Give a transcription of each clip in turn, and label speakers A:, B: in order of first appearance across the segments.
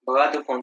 A: बघा तो phone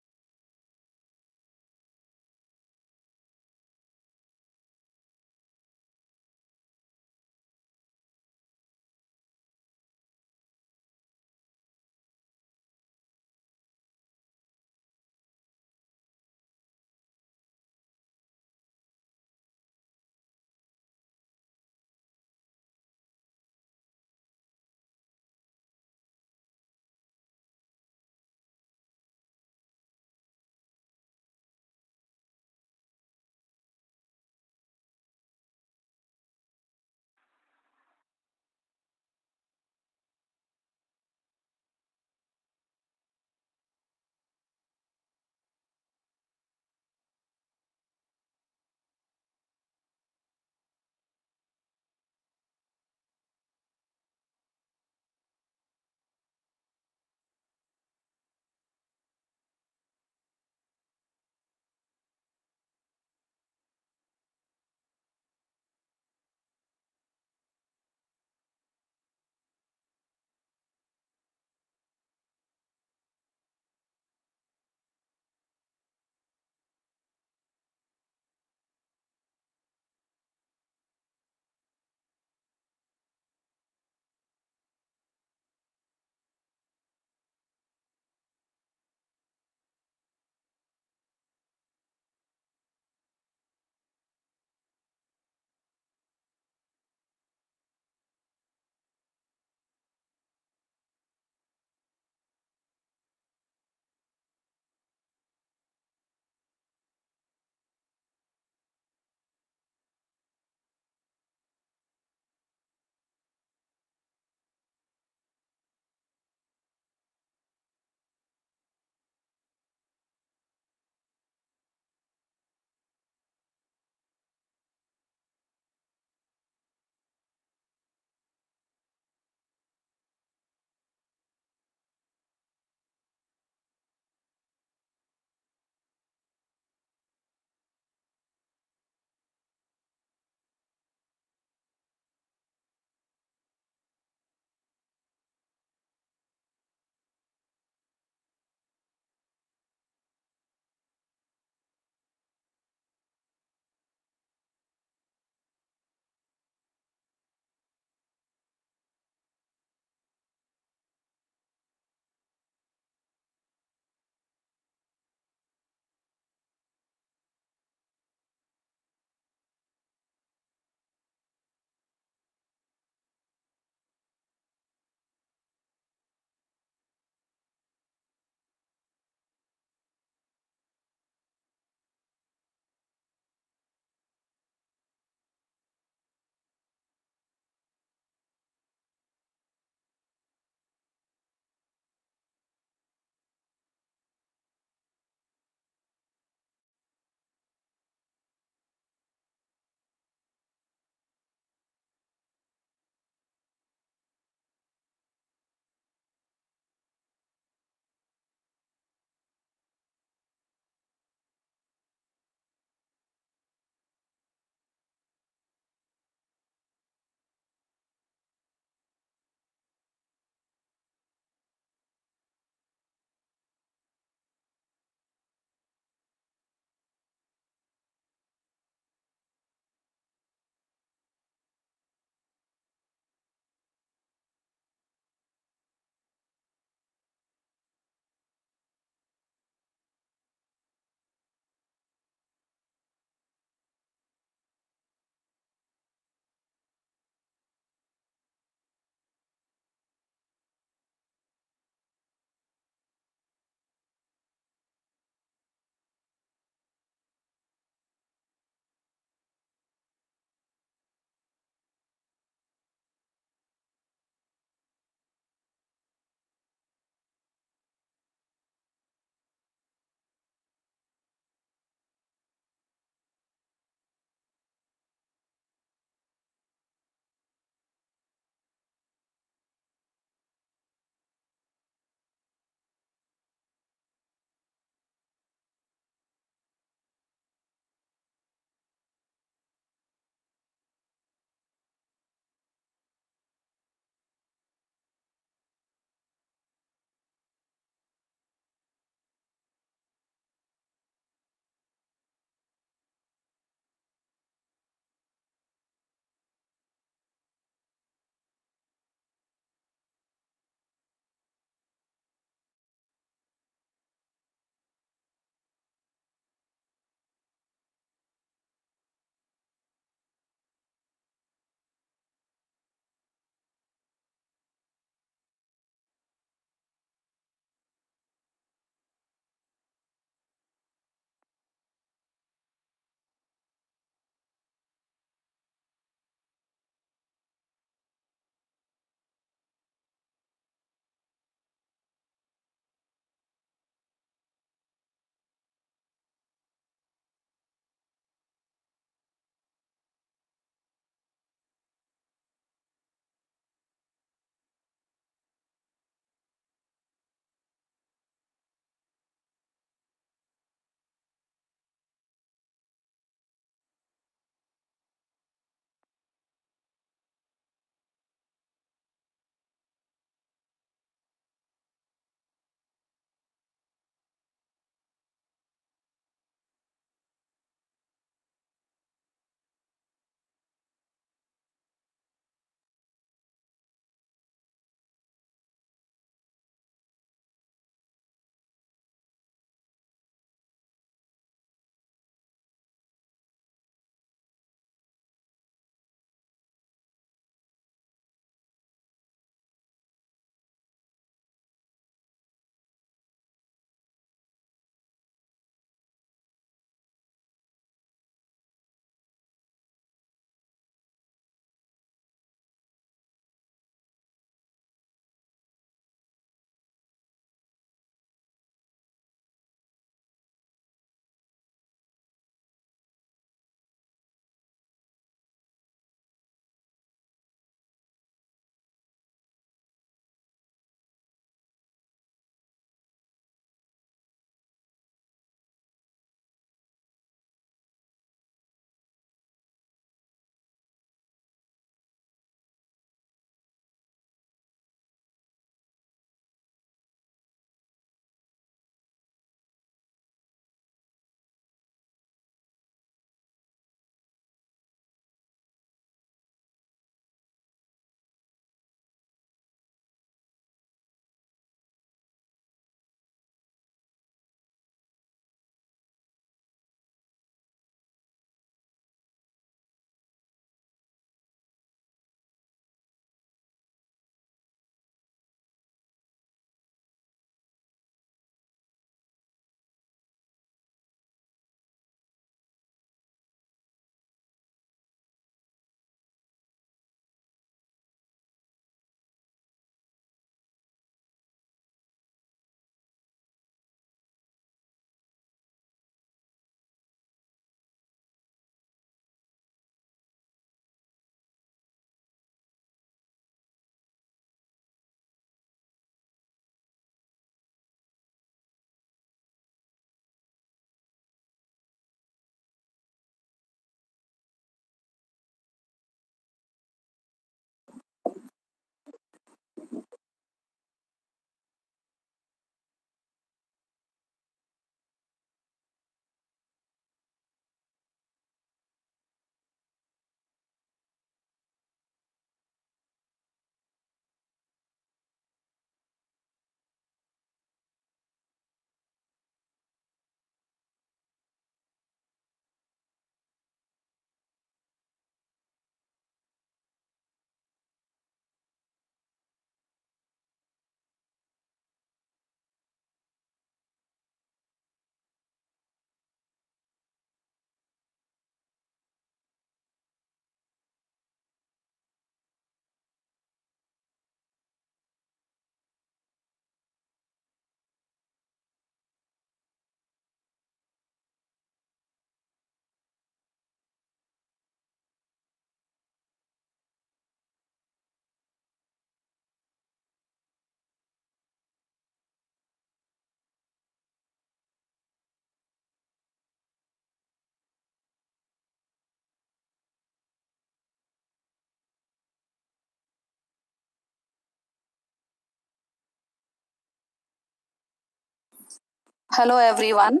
A: Hello everyone.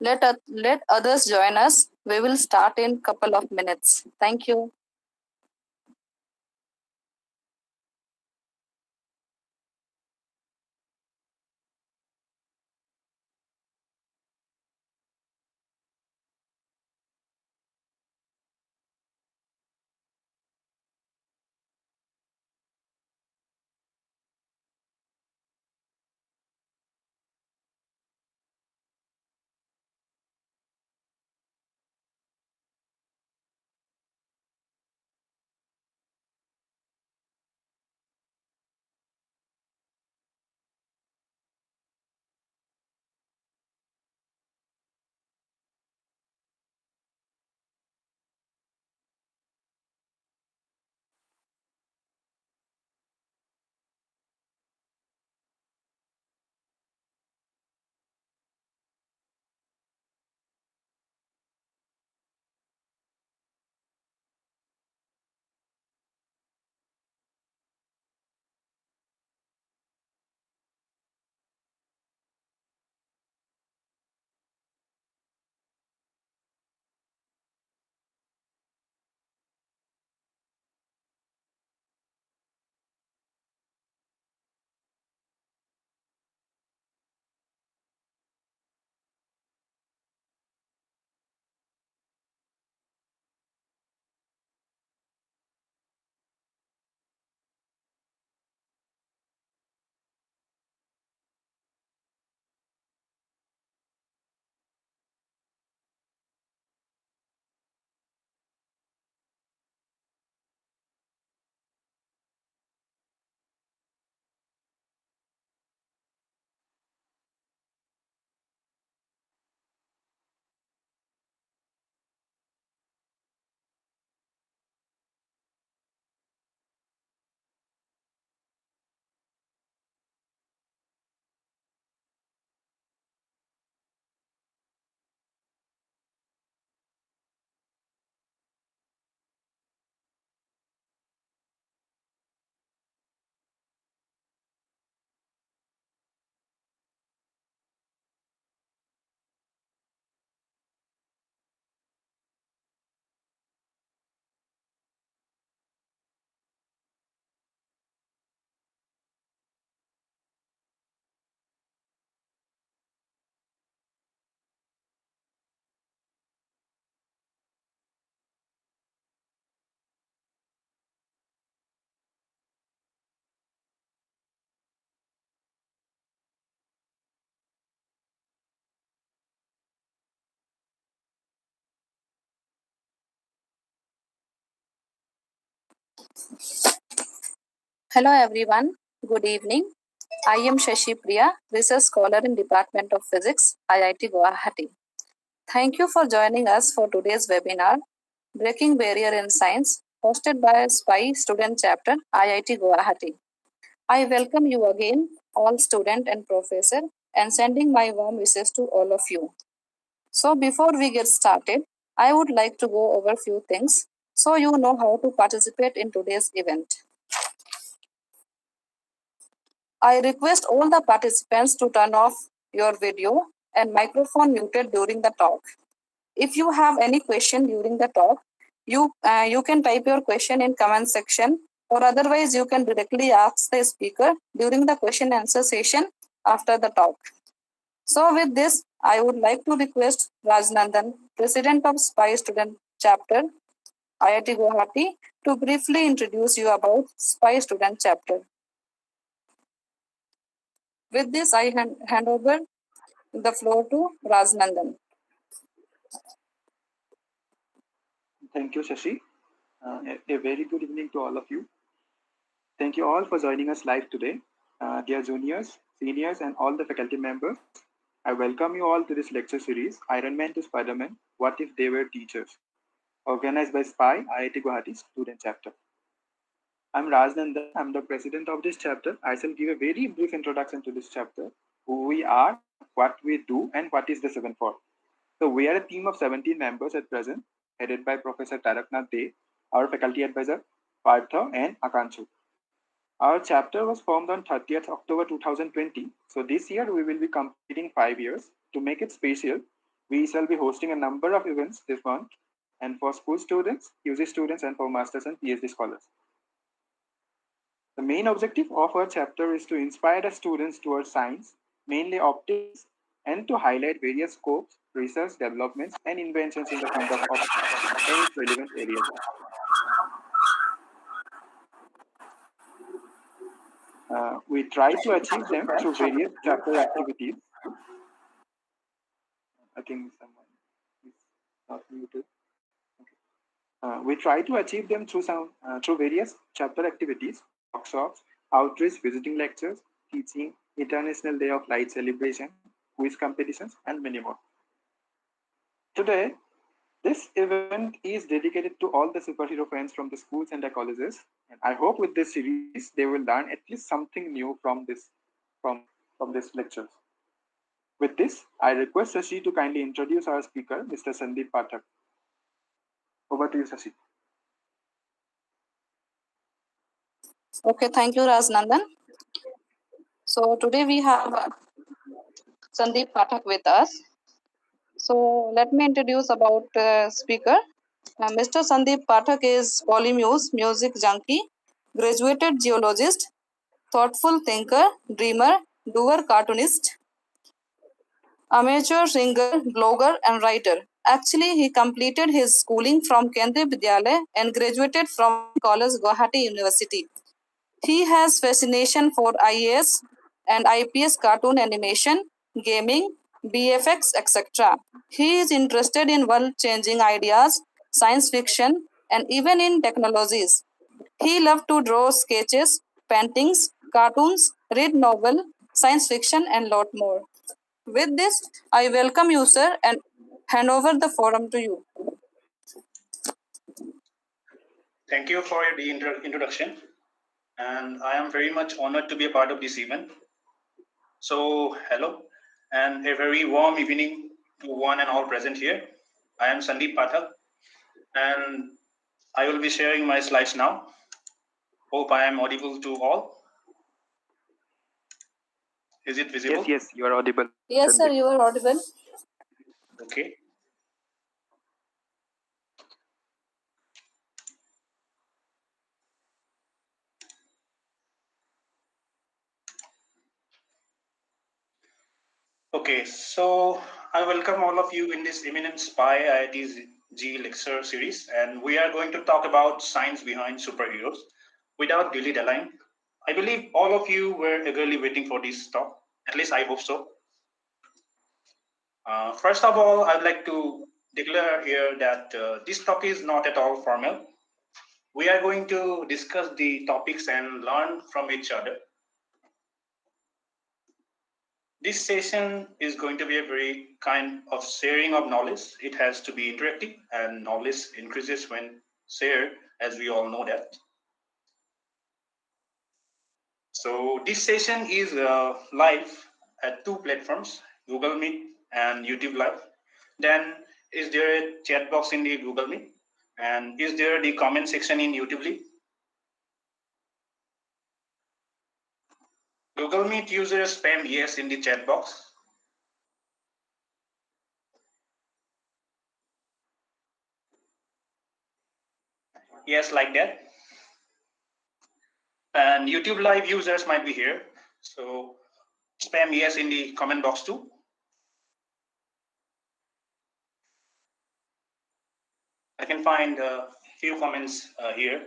A: Let others join us. We will start in couple of minutes. Thank you. Hello everyone. Good evening. I am Shashi Priya, research scholar in Department of Physics, IIT Guwahati. Thank you for joining us for today's webinar, Breaking Barrier in Science, hosted by SPIE Student Chapter, IIT Guwahati. I welcome you again, all student and professor, and sending my warm wishes to all of you. So before we get started, I would like to go over few things so you know how to participate in today's event. I request all the participants to turn off your video and microphone muted during the talk. If you have any question during the talk, you can type your question in comment section, or otherwise you can directly ask the speaker during the question answer session after the talk. So with this, I would like to request Rajnandan, President of SPIE Student Chapter, IIT Guwahati, to briefly introduce you about SPIE Student Chapter. With this, I hand over the floor to Rajnandan.
B: Thank you, Shashi. A very good evening to all of you. Thank you all for joining us live today. Dear juniors, seniors, and all the faculty members, I welcome you all to this lecture series, Ironman to Spiderman, What If They Were Teachers, organized by SPIE, IIT Guwahati Student Chapter. I'm Rajnandan. I'm the president of this chapter. I shall give a very brief introduction to this chapter, who we are, what we do, and what is the 7 for. So we are a team of 17 members at present, headed by Professor Taraknath Dey, our faculty advisor, Partha and Akanshu. Our chapter was formed on 30th October 2020. So this year we will be completing 5 years. To make it special, we shall be hosting a number of events this month, and for school students, UG students, and for masters and PhD scholars. The main objective of our chapter is to inspire the students towards science, mainly optics, and to highlight various scopes, research developments, and inventions in the field of optics and its relevant areas. We try to achieve them through various chapter activities. I think someone is not muted. Okay. We try to achieve them through various chapter activities, workshops, outreach, visiting lectures, teaching, International Day of Light celebration, quiz competitions, and many more. Today, this event is dedicated to all the superhero fans from the schools and the colleges, and I hope with this series they will learn at least something new from this lecture. With this, I request Shashi to kindly introduce our speaker, Mr. Sandeep Pathak. Over to you, Shashi.
A: Okay, thank you, Rajanandan. So today we have Sandeep Pathak with us. So let me introduce about speaker. Mr. Sandeep Pathak is polymuse, music junkie, graduated geologist, thoughtful thinker, dreamer, doer, cartoonist, amateur singer, blogger, and writer. Actually, he completed his schooling from Kendriya Vidyalaya and graduated from College Guwahati University. He has fascination for IAS and IPS cartoon animation, gaming, BFX, etc. He is interested in world-changing ideas, science fiction, and even in technologies. He loved to draw sketches, paintings, cartoons, read novel, science fiction, and lot more. With this, I welcome you, sir, and hand over the forum to you.
C: Thank you for the introduction, and I am very much honored to be a part of this event. So, hello, and a very warm evening to one and all present here. I am Sandeep Pathak, and I will be sharing my slides now. Hope I am audible to all. Is it visible?
B: Yes, you are audible.
A: Yes, sir, you are audible.
C: Okay. Okay, so I welcome all of you in this eminent SPie.iitg lecture series, and we are going to talk about science behind superheroes. Without dilly-dallying, I believe all of you were eagerly waiting for this talk. At least I hope so. First of all, I'd like to declare here that this talk is not at all formal. We are going to discuss the topics and learn from each other. This session is going to be a very kind of sharing of knowledge. It has to be interactive, and knowledge increases when shared, as we all know that. So this session is live at two platforms, Google Meet and YouTube Live. Then is there a chat box in the Google Meet? And is there the comment section in YouTube Live? Google Meet users spam yes in the chat box. Yes, like that. And YouTube Live users might be here. So spam yes in the comment box too. I can find a few comments here.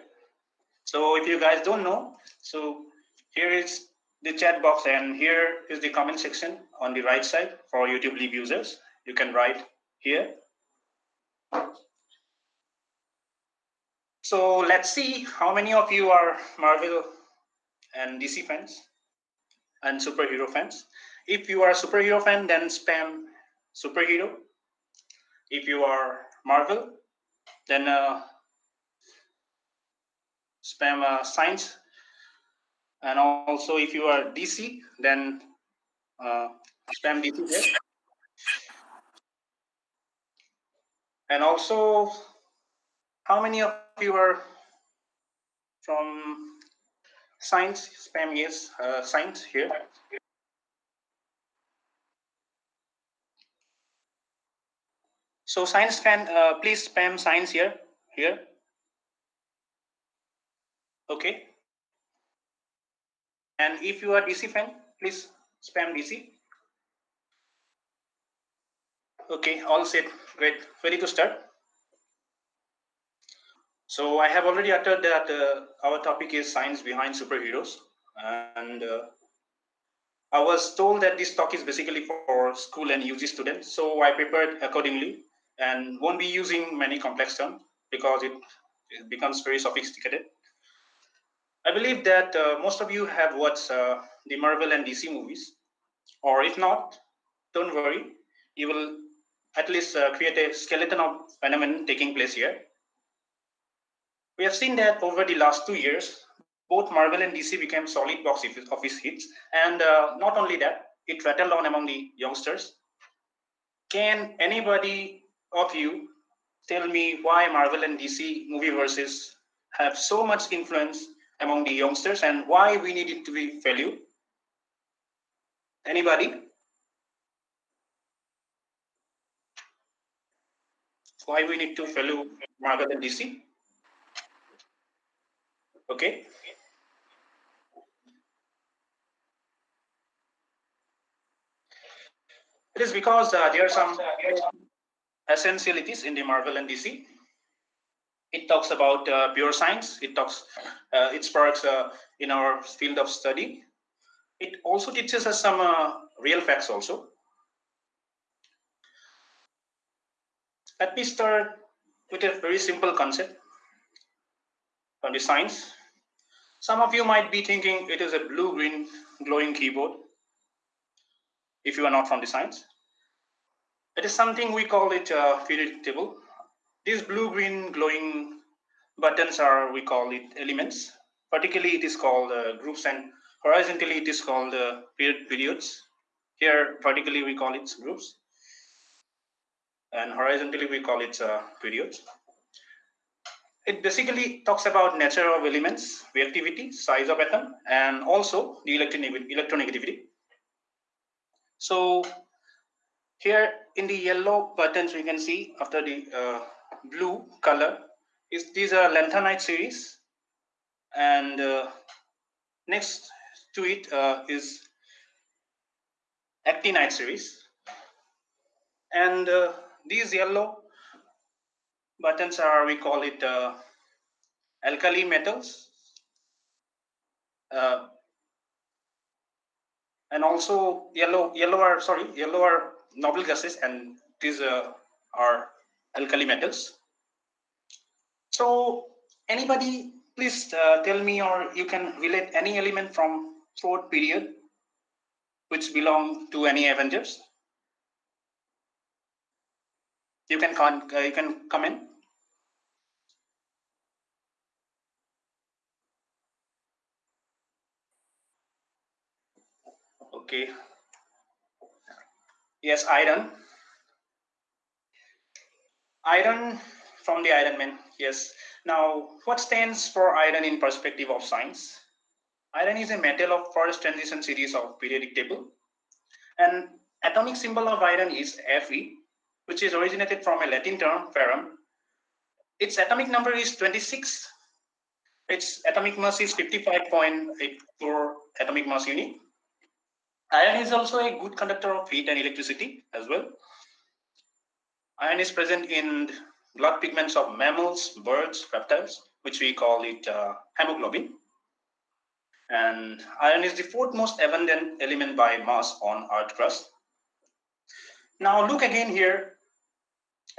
C: So if you guys don't know, so here is the chat box and here is the comment section on the right side for YouTube Live users. You can write here. So let's see how many of you are Marvel and DC fans and superhero fans. If you are a superhero fan, then spam superhero. If you are Marvel, then spam science. And also if you are DC, then spam DC there. And also, how many of you are from Science, spam yes, science here. So science fan, please spam science here. Okay. And if you are DC fan, please spam DC. Okay, all set. Great. Ready to start. So I have already uttered that our topic is science behind superheroes, and I was told that this talk is basically for school and UG students. So I prepared accordingly and won't be using many complex terms because it becomes very sophisticated. I believe that most of you have watched the Marvel and DC movies, or if not, don't worry, you will at least create a skeleton of phenomenon taking place here. We have seen that over the last 2 years, both Marvel and DC became solid box office hits, and not only that, it rattled on among the youngsters. Can anybody of you tell me why Marvel and DC movie verses have so much influence among the youngsters and why we need it to be valued? Anybody? Why we need to value Marvel and DC? Okay. It is because there are some essentialities in the Marvel and DC. It talks about pure science. It sparks in our field of study. It also teaches us some real facts also. Let me start with a very simple concept from the science. Some of you might be thinking it is a blue-green glowing keyboard if you are not from the science. It is something we call it periodic table. These blue-green glowing buttons are, we call it elements. Particularly it is called groups, and horizontally it is called periods. Here particularly we call it groups, and horizontally we call it periods. It basically talks about nature of elements, reactivity, size of atom, and also the electronegativity. So here in the yellow buttons we can see after the blue color these are lanthanide series, and next to it is actinide series, and these yellow buttons are, we call it alkali metals, and also yellow are noble gases, and these are alkali metals. So anybody please tell me, or you can relate any element from fourth period which belong to any Avengers. You can comment. Okay. Yes, iron. Iron from the Ironman. Yes. Now, what stands for iron in perspective of science? Iron is a metal of first transition series of periodic table. And atomic symbol of iron is Fe, which is originated from a Latin term, ferrum. Its atomic number is 26. Its atomic mass is 55.84 atomic mass unit. Iron is also a good conductor of heat and electricity as well. Iron is present in blood pigments of mammals, birds, reptiles, which we call it hemoglobin. And iron is the fourth most abundant element by mass on Earth crust. Now look again here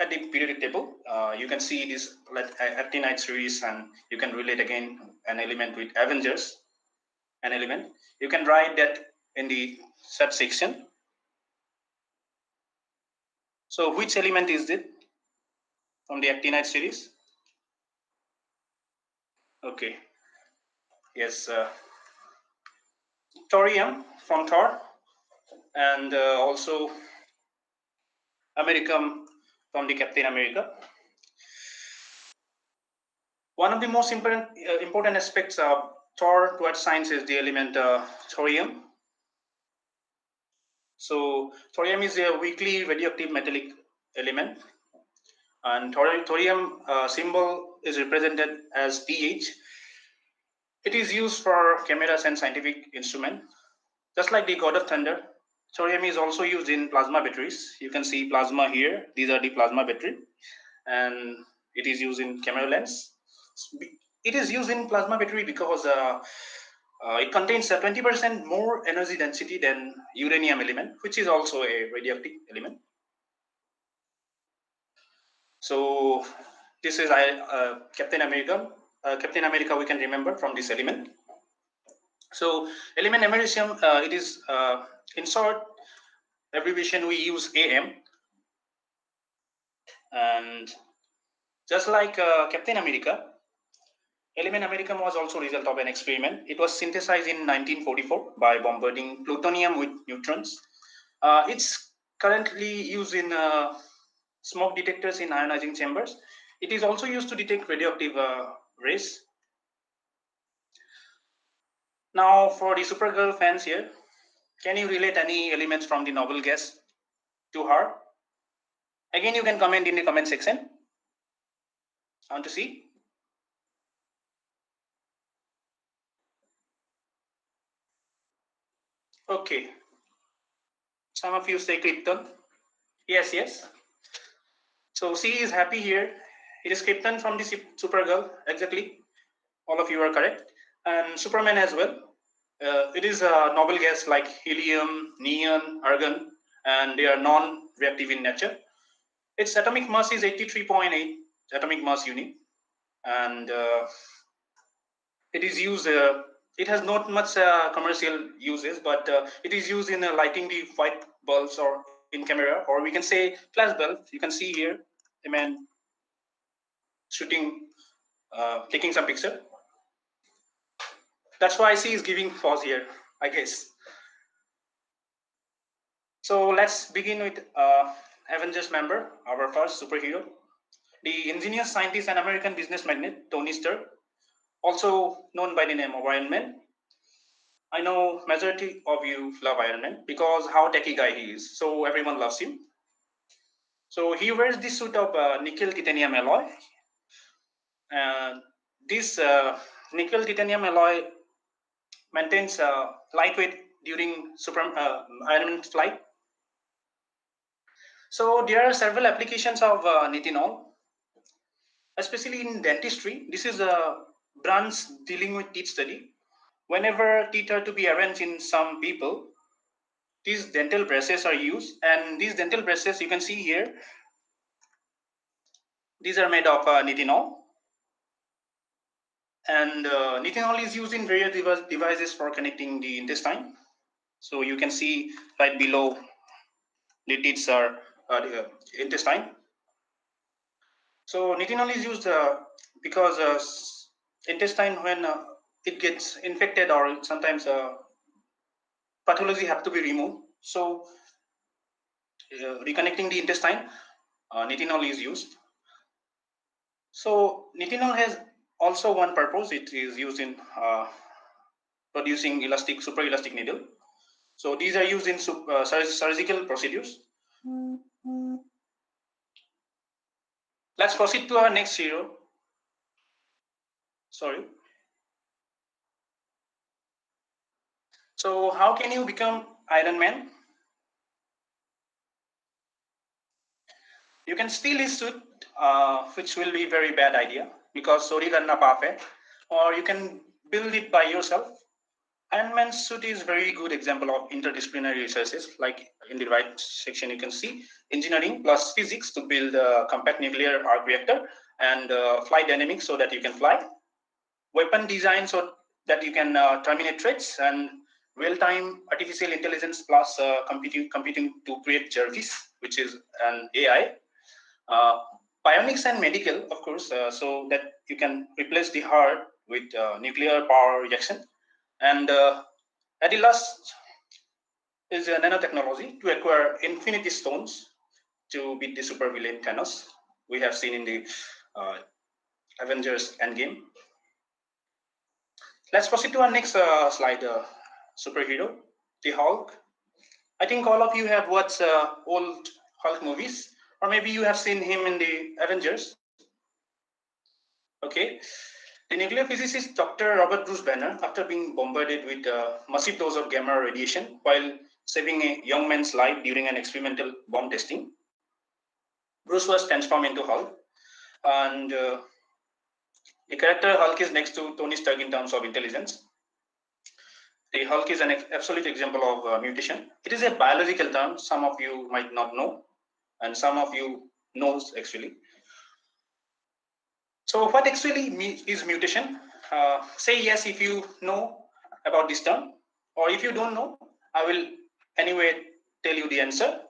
C: at the periodic table. You can see this actinide series, and you can relate again an element with Avengers, an element. You can write that in the subsection. So which element is it from the actinide series? Okay. Yes. Thorium from Thor, and also Americum from the Captain America. One of the most important aspects of Thor towards science is the element thorium. So thorium is a weakly radioactive metallic element, and thorium symbol is represented as Th. It is used for cameras and scientific instruments. Just like the god of thunder, thorium is also used in plasma batteries. You can see plasma here. These are the plasma battery, and it is used in camera lens. It is used in plasma battery because it contains a 20% more energy density than uranium element, which is also a radioactive element. So this is Captain America. Captain America we can remember from this element. So element americium, it is in short abbreviation we use AM. And just like Captain America, element americium was also result of an experiment. It was synthesized in 1944 by bombarding plutonium with neutrons. It's currently used in smoke detectors in ionizing chambers. It is also used to detect radioactive rays. Now for the Supergirl fans here, can you relate any elements from the novel gas to her? Again, you can comment in the comment section. I want to see. Okay. Some of you say Krypton. Yes, yes. So she is happy here. It is Krypton from the Supergirl, exactly. All of you are correct. And Superman as well. It is a noble gas like helium, neon, argon, and they are non-reactive in nature. Its atomic mass is 83.8 atomic mass unit, and it is used. It has not much commercial uses, but it is used in lighting the white bulbs or in camera, or we can say flash bulb. You can see here a man shooting, taking some picture. That's why she is giving pause here, I guess. So let's begin with Avengers member, our first superhero, the ingenious scientist and American business magnate, Tony Stark, also known by the name of Iron Man. I know majority of you love Iron Man because how techy guy he is, so everyone loves him. So he wears this suit of nickel titanium alloy. This nickel titanium alloy maintains lightweight during Iron Man's flight. So there are several applications of Nitinol, especially in dentistry. This is a branch dealing with teeth study. Whenever teeth are to be arranged in some people, these dental braces are used, and these dental braces you can see here, these are made of Nitinol. And Nitinol is used in various devices for connecting the intestine. So you can see right below the teeth are the intestine. So Nitinol is used because intestine, when it gets infected or sometimes pathology have to be removed. So reconnecting the intestine, Nitinol is used. So Nitinol has also one purpose. It is used in producing super elastic needle. So these are used in surgical procedures. Let's proceed to our next hero. Sorry. So how can you become Iron Man? You can steal his suit, which will be very bad idea because sorry karna paap hai, or you can build it by yourself. Iron Man's suit is very good example of interdisciplinary researches. Like in the right section, you can see engineering plus physics to build a compact nuclear arc reactor, and flight dynamics so that you can fly. Weapon design so that you can terminate threats, and real-time artificial intelligence plus computing to create Jarvis, which is an AI. Bionics and medical, of course, so that you can replace the heart with nuclear power reaction. And at the last is nanotechnology to acquire infinity stones to beat the supervillain Thanos. We have seen in the Avengers Endgame. Let's proceed to our next slide. Superhero, the Hulk. I think all of you have watched old Hulk movies, or maybe you have seen him in the Avengers. Okay. The nuclear physicist Dr. Robert Bruce Banner, after being bombarded with a massive dose of gamma radiation while saving a young man's life during an experimental bomb testing, Bruce was transformed into Hulk. And the character Hulk is next to Tony Stark in terms of intelligence. The Hulk is an absolute example of mutation. It is a biological term. Some of you might not know, and some of you knows actually. So what actually is mutation? Say yes if you know about this term, or if you don't know, I will anyway tell you the answer.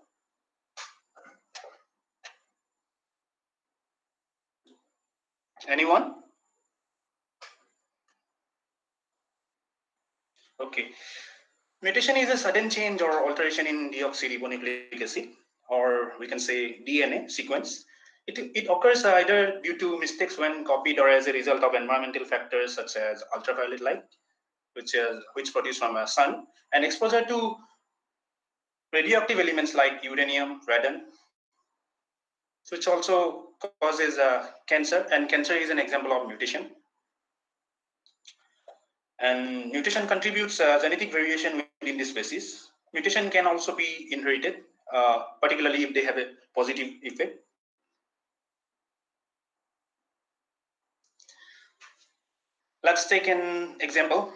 C: Anyone? Okay. Mutation is a sudden change or alteration in deoxyribonucleic acid, or we can say DNA sequence. It occurs either due to mistakes when copied or as a result of environmental factors such as ultraviolet light, which produced from a sun, and exposure to radioactive elements like uranium, radon, which also causes cancer, and cancer is an example of mutation. And mutation contributes genetic variation within the species. Mutation can also be inherited, particularly if they have a positive effect. Let's take an example.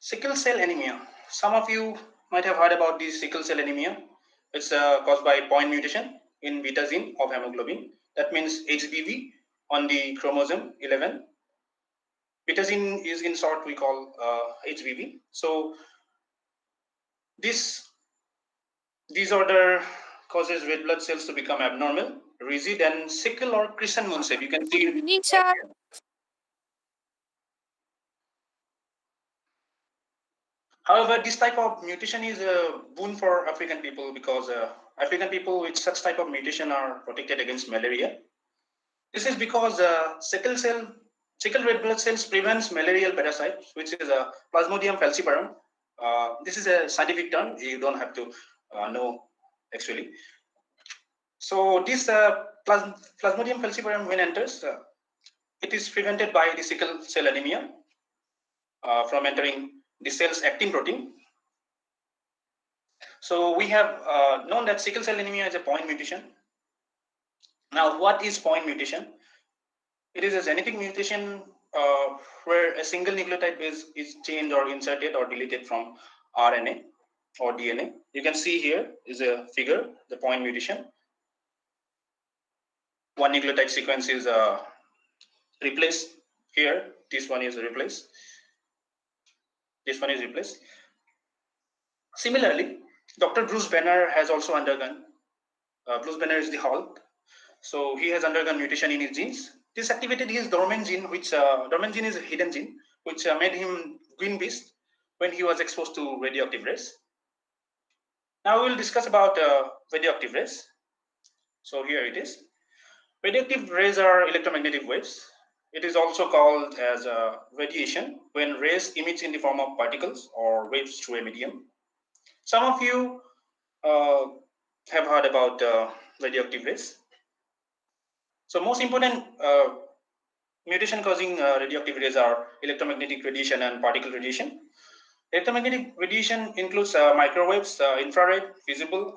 C: Sickle cell anemia. Some of you might have heard about this sickle cell anemia. It's caused by point mutation in beta gene of hemoglobin. That means HBV on the chromosome 11. Beta gene is in short we call HBV. So this disorder causes red blood cells to become abnormal, rigid, and sickle or crescent moon shape. You can see it. However, this type of mutation is a boon for African people because African people with such type of mutation are protected against malaria. This is because sickle red blood cells prevents malarial parasites, which is a Plasmodium falciparum. This is a scientific term. You don't have to know actually. So this Plasmodium falciparum, when enters, it is prevented by the sickle cell anemia from entering the cell's actin protein. So we have known that sickle cell anemia is a point mutation. Now, what is point mutation? It is a genetic mutation where a single nucleotide base is changed or inserted or deleted from RNA or DNA. You can see here is a figure, the point mutation. One nucleotide sequence is replaced here. This one is replaced. This one is replaced. Similarly, Dr. Bruce Banner has also undergone. Bruce Banner is the Hulk. So he has undergone mutation in his genes. This activated his dormant gene, which dormant gene is a hidden gene, which made him green beast when he was exposed to radioactive rays. Now we will discuss about radioactive rays. So here it is. Radioactive rays are electromagnetic waves. It is also called as radiation when rays emit in the form of particles or waves through a medium. Some of you have heard about radioactive rays. So most important mutation causing radioactive rays are electromagnetic radiation and particle radiation. Electromagnetic radiation includes microwaves, infrared, visible,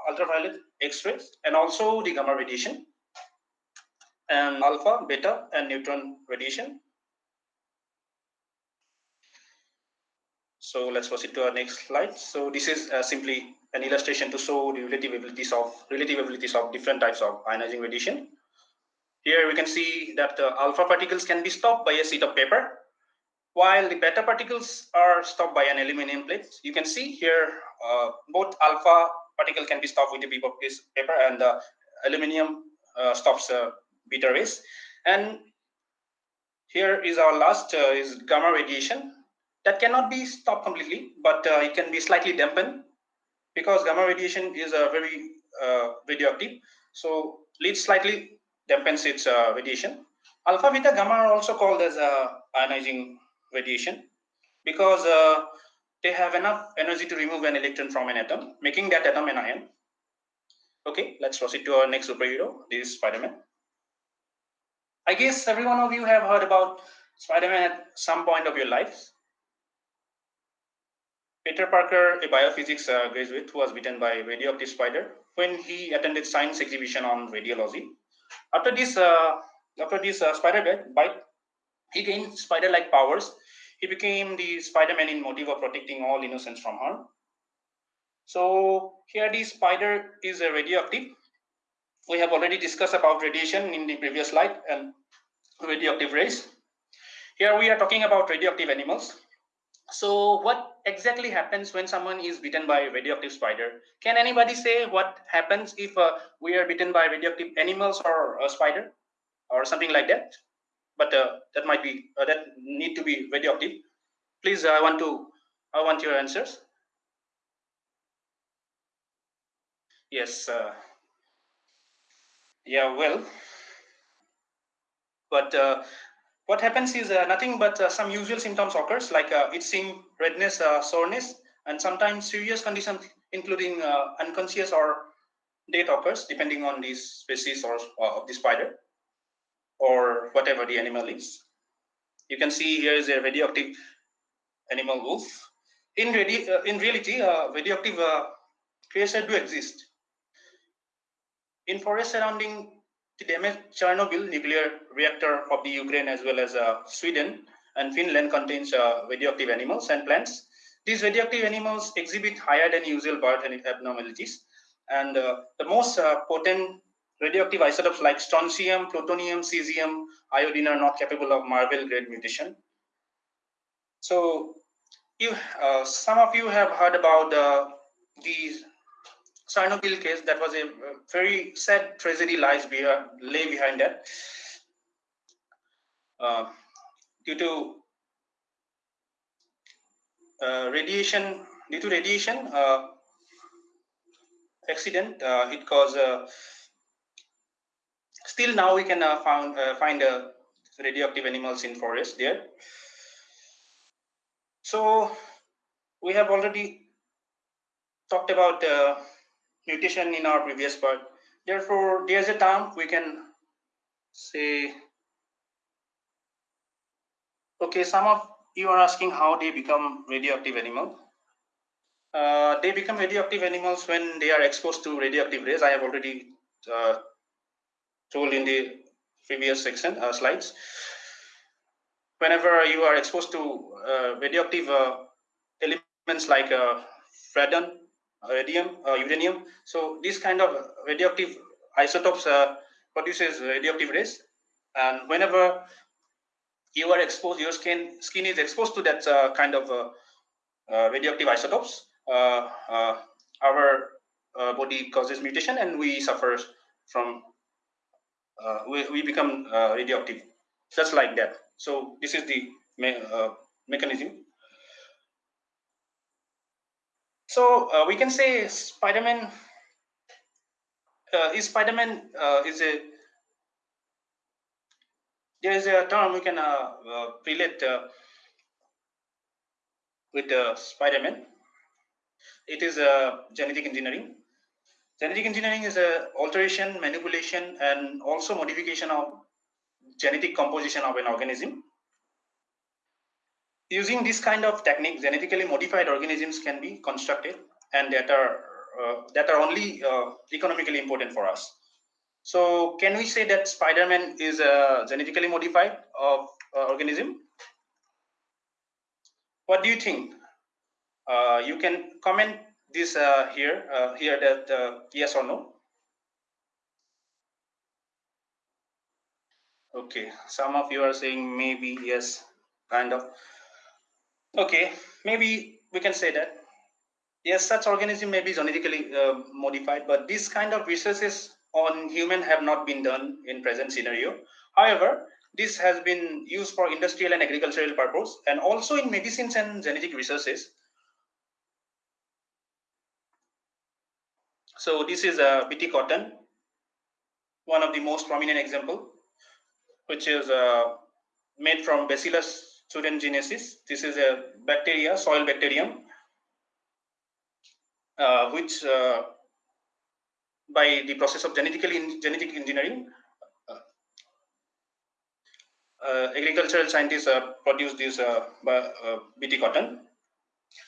C: ultraviolet, X-rays, and also the gamma radiation, and alpha, beta, and neutron radiation. So let's proceed to our next slide. So this is simply an illustration to show the relative abilities of different types of ionizing radiation. Here we can see that alpha particles can be stopped by a sheet of paper, while the beta particles are stopped by an aluminum plate. You can see here both alpha particle can be stopped with a piece of paper, and aluminum stops beta rays. And here is our last is gamma radiation. That cannot be stopped completely, but it can be slightly dampened because gamma radiation is very radioactive. So lead slightly dampens its radiation. Alpha, beta, gamma are also called as ionizing radiation because they have enough energy to remove an electron from an atom, making that atom an ion. Okay, let's proceed to our next superhero. This is Spider-Man. I guess every one of you have heard about Spider-Man at some point of your lives. Peter Parker, a biophysics graduate who was bitten by a radioactive spider when he attended science exhibition on radiology. After this spider bite, he gained spider-like powers. He became the Spider-Man in motive of protecting all innocents from harm. So here the spider is a radioactive. We have already discussed about radiation in the previous slide and radioactive rays. Here we are talking about radioactive animals. So what exactly happens when someone is bitten by a radioactive spider? Can anybody say what happens if we are bitten by radioactive animals or a spider or something like that? But that might be that need to be radioactive. Please, I want your answers. Yes. Yeah. Well. But what happens is nothing but some usual symptoms occurs like itching, redness, soreness, and sometimes serious conditions including unconscious or death occurs depending on the species or of the spider or whatever the animal is. You can see here is a radioactive animal wolf. In reality, radioactive creatures do exist. In forests surrounding the damaged Chernobyl nuclear reactor of the Ukraine as well as Sweden and Finland contains radioactive animals and plants. These radioactive animals exhibit higher than usual birth abnormalities. And the most potent radioactive isotopes like strontium, plutonium, cesium, iodine are not capable of Marvel grade mutation. So some of you have heard about the Chernobyl case. That was a very sad tragedy lay behind that. Due to radiation accident, it caused. Still now we can find radioactive animals in forest there. So we have already talked about mutation in our previous part. Therefore, there's a term we can say. Okay, some of you are asking how they become radioactive animal. They become radioactive animals when they are exposed to radioactive rays. I have already told in the previous section slides. Whenever you are exposed to radioactive elements like radon, radium, uranium, so this kind of radioactive isotopes produces radioactive rays, and whenever you are exposed, your skin is exposed to that kind of radioactive isotopes, our body causes mutation and we suffer from we become radioactive, just like that. So this is the mechanism. So we can say Spiderman is there is a term we can relate with Spiderman. It is genetic engineering. Genetic engineering is a alteration, manipulation, and also modification of genetic composition of an organism. Using this kind of technique, genetically modified organisms can be constructed, and that are only economically important for us. So, can we say that Spiderman is a genetically modified organism? What do you think? You can comment this here that yes or no. Okay, some of you are saying maybe yes, kind of. Okay, maybe we can say that yes, such organism may be genetically modified, but this kind of researches on human have not been done in present scenario. However, this has been used for industrial and agricultural purpose, and also in medicines and genetic researches. So this is a PT cotton. one of the most prominent example, which is made from Bacillus thuringiensis. This is a bacteria, soil bacterium, which by the process of genetic engineering, agricultural scientists produce this BT cotton.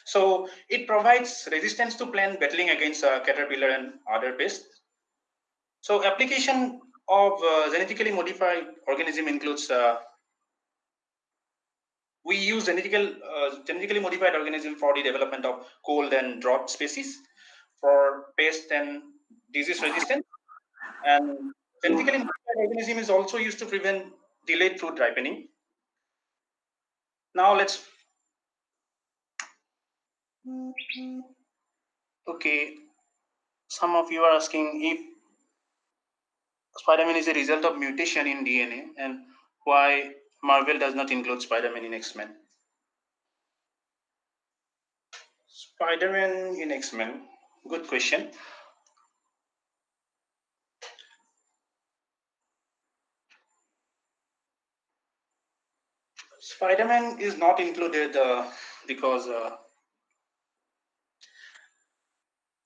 C: So it provides resistance to plant battling against caterpillar and other pests. So application of genetically modified organism includes we use genetically modified organism for the development of cold and drought species, for pest and disease resistance, and genetically modified organism is also used to prevent delayed fruit ripening. Now let's okay. Some of you are asking if Spiderman is a result of mutation in DNA and why Marvel does not include Spiderman in X-Men. Spiderman in X-Men, good question. Spiderman is not included because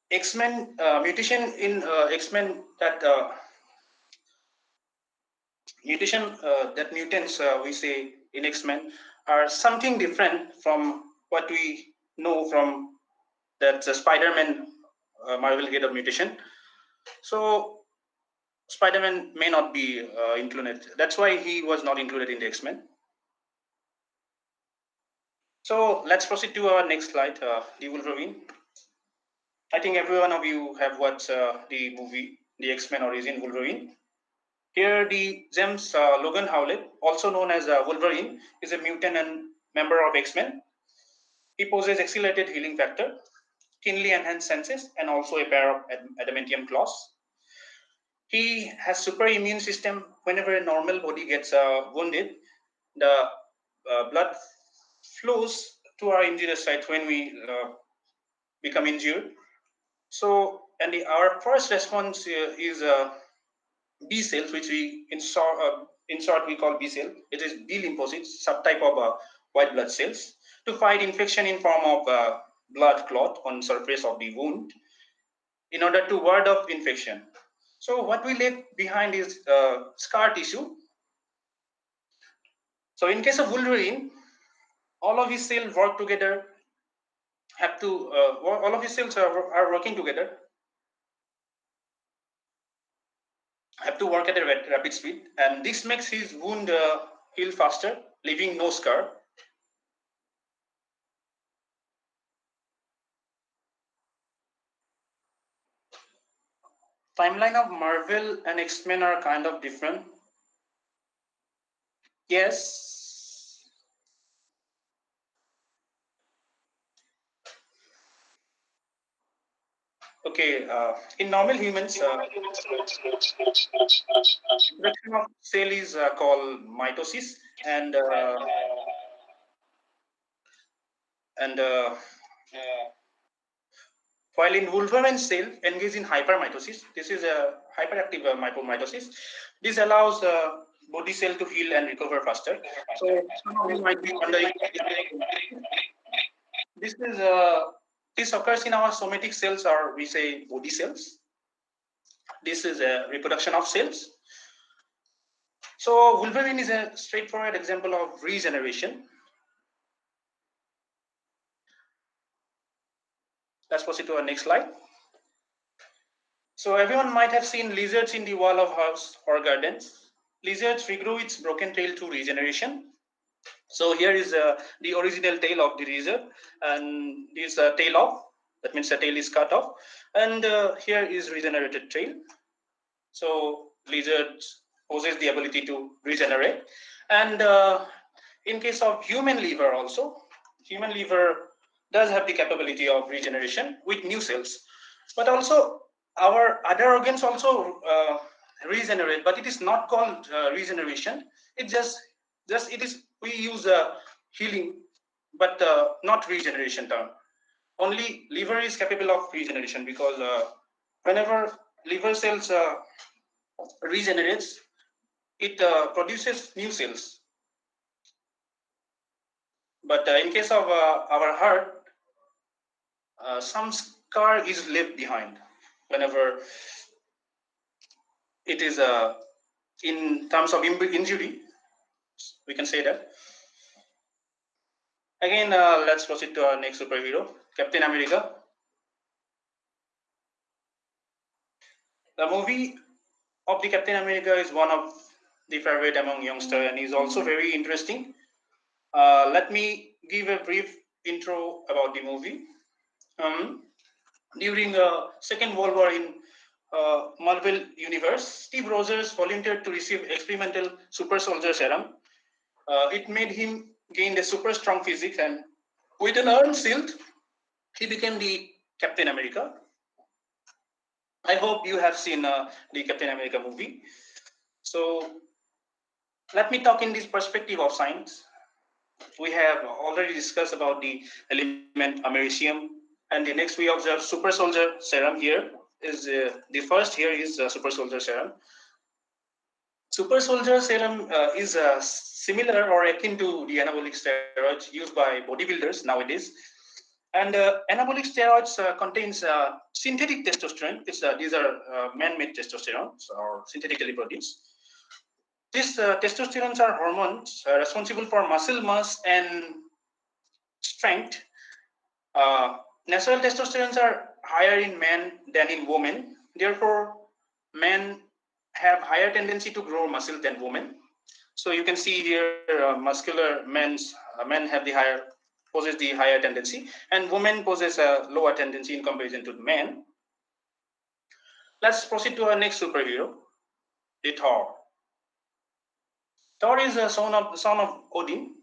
C: X-Men mutation in X-Men that mutants we say in X-Men are something different from what we know from that Spider-Man Marvel get of mutation. So Spider-Man may not be included. That's why he was not included in the X-Men. So let's proceed to our next slide, the Wolverine. I think every one of you have watched the movie, the X-Men Origin Wolverine. Here, the James Logan Howlett, also known as Wolverine, is a mutant and member of X-Men. He possesses accelerated healing factor, keenly enhanced senses, and also a pair of adamantium claws. He has super immune system. Whenever a normal body gets wounded, the blood flows to our injured site when we become injured. So, and our first response is B cells, which we in short we call B cell. It is B lymphocytes, subtype of white blood cells, to fight infection in form of blood clot on surface of the wound, in order to ward off infection. So what we leave behind is scar tissue. So in case of Wolverine, all of his cells work together. All of his cells are working together. Have to work at a rapid speed, and this makes his wound heal faster, leaving no scar. Timeline of Marvel and X-Men are kind of different. Yes. Okay. In normal humans, production of cell is called mitosis, and while in Wolverine cell engage in hypermitosis, this is a hyperactive mitosis. This allows body cell to heal and recover faster. So some of you might be wondering, this occurs in our somatic cells, or we say body cells. This is a reproduction of cells. So Wolverine is a straightforward example of regeneration. Let's proceed to our next slide. So everyone might have seen lizards in the wall of house or gardens. Lizards regrow its broken tail through regeneration. So here is the original tail of the lizard, and this tail off. That means the tail is cut off, and here is regenerated tail. So lizards possess the ability to regenerate, and in case of human liver also, human liver does have the capability of regeneration with new cells, but also our other organs also regenerate, but it is not called regeneration. It just it is, we use healing, but not regeneration term. Only liver is capable of regeneration, because whenever liver cells regenerates, it produces new cells. But in case of our heart, some scar is left behind whenever it is in terms of injury, we can say that. Again, let's proceed to our next superhero, Captain America. The movie of the Captain America is one of the favorite among youngsters, and is also very interesting. Let me give a brief intro about the movie. During the Second World War in Marvel Universe, Steve Rogers volunteered to receive experimental super soldier serum. It made him gain a super strong physique, and with an iron shield, he became the Captain America. I hope you have seen the Captain America movie. So let me talk in this perspective of science. We have already discussed about the element americium, and the next we observe super soldier serum. Here is the first. Here is super soldier serum. Super soldier serum is similar or akin to the anabolic steroids used by bodybuilders nowadays. And anabolic steroids contains synthetic testosterone. These are man-made testosterone or synthetically produced. These testosterones are hormones responsible for muscle mass and strength. Natural testosterones are higher in men than in women. Therefore, men have higher tendency to grow muscle than women. So you can see here, muscular men have the higher possess the higher tendency, and women possess a lower tendency in comparison to men. Let's proceed to our next superhero, the Thor. Thor is a son of Odin,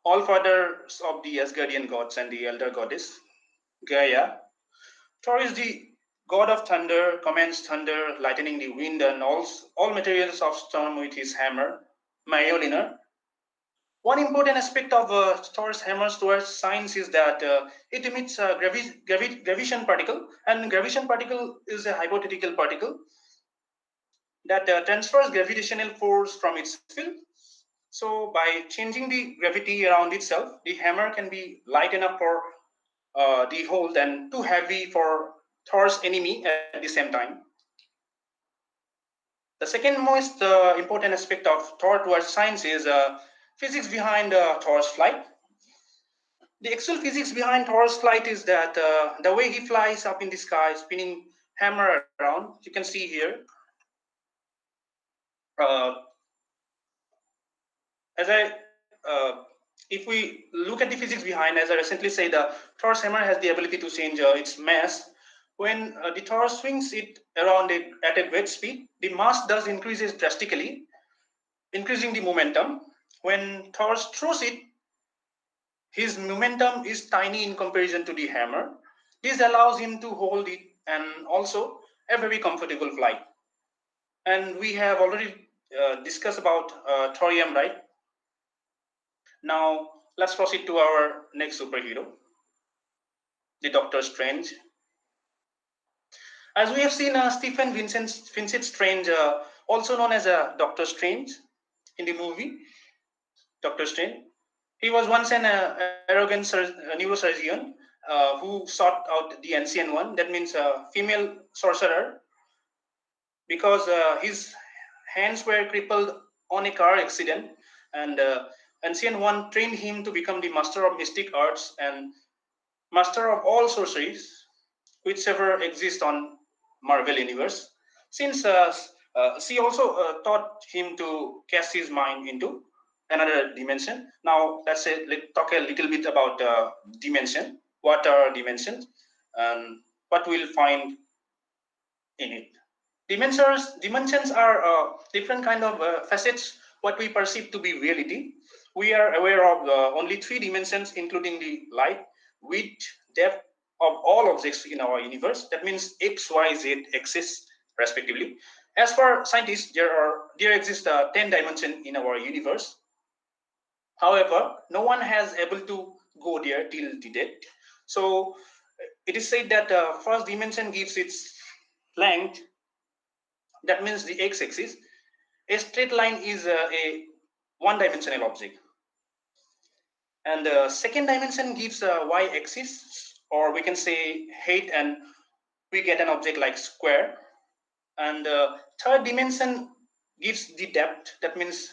C: all fathers of the Asgardian gods and the elder goddess Gaia. Thor is the god of thunder, commands thunder, lightning the wind, and all materials of storm with his hammer, Mjolnir. One important aspect of Thor's hammer towards science is that it emits a gravitation particle, and gravitation particle is a hypothetical particle that transfers gravitational force from its field. So by changing the gravity around itself, the hammer can be light enough for the hold and too heavy for Thor's enemy at the same time. The second most important aspect of Thor towards science is physics behind Thor's flight. The actual physics behind Thor's flight is that the way he flies up in the sky, spinning hammer around, you can see here. As I, if we look at the physics behind, as I recently said, Thor's hammer has the ability to change its mass. When the Thor swings it around at a great speed, the mass does increases drastically, increasing the momentum. When Thor throws it, his momentum is tiny in comparison to the hammer. This allows him to hold it and also a very comfortable flight. And we have already discussed about thorium, right? Now let's proceed to our next superhero, the Doctor Strange. As we have seen, Stephen Vincent Strange, also known as Doctor Strange in the movie Doctor Strange. He was once an arrogant neurosurgeon who sought out the ancient one. That means a female sorcerer, because his hands were crippled on a car accident, and ancient one trained him to become the master of mystic arts and master of all sorceries whichever exist on Marvel Universe. Since she also taught him to cast his mind into another dimension. Now let's talk a little bit about dimension. What are dimensions and what we'll find in it? Dimensions are different kind of facets what we perceive to be reality. We are aware of only three dimensions, including the light, width, depth of all objects in our universe. That means x, y, z axis respectively. As for scientists, there exist 10 dimensions in our universe. However, no one has able to go there till the date. So it is said that first dimension gives its length, that means the x-axis, a straight line is a one-dimensional object. And the second dimension gives a y-axis, or we can say height, and we get an object like square. And the third dimension gives the depth, that means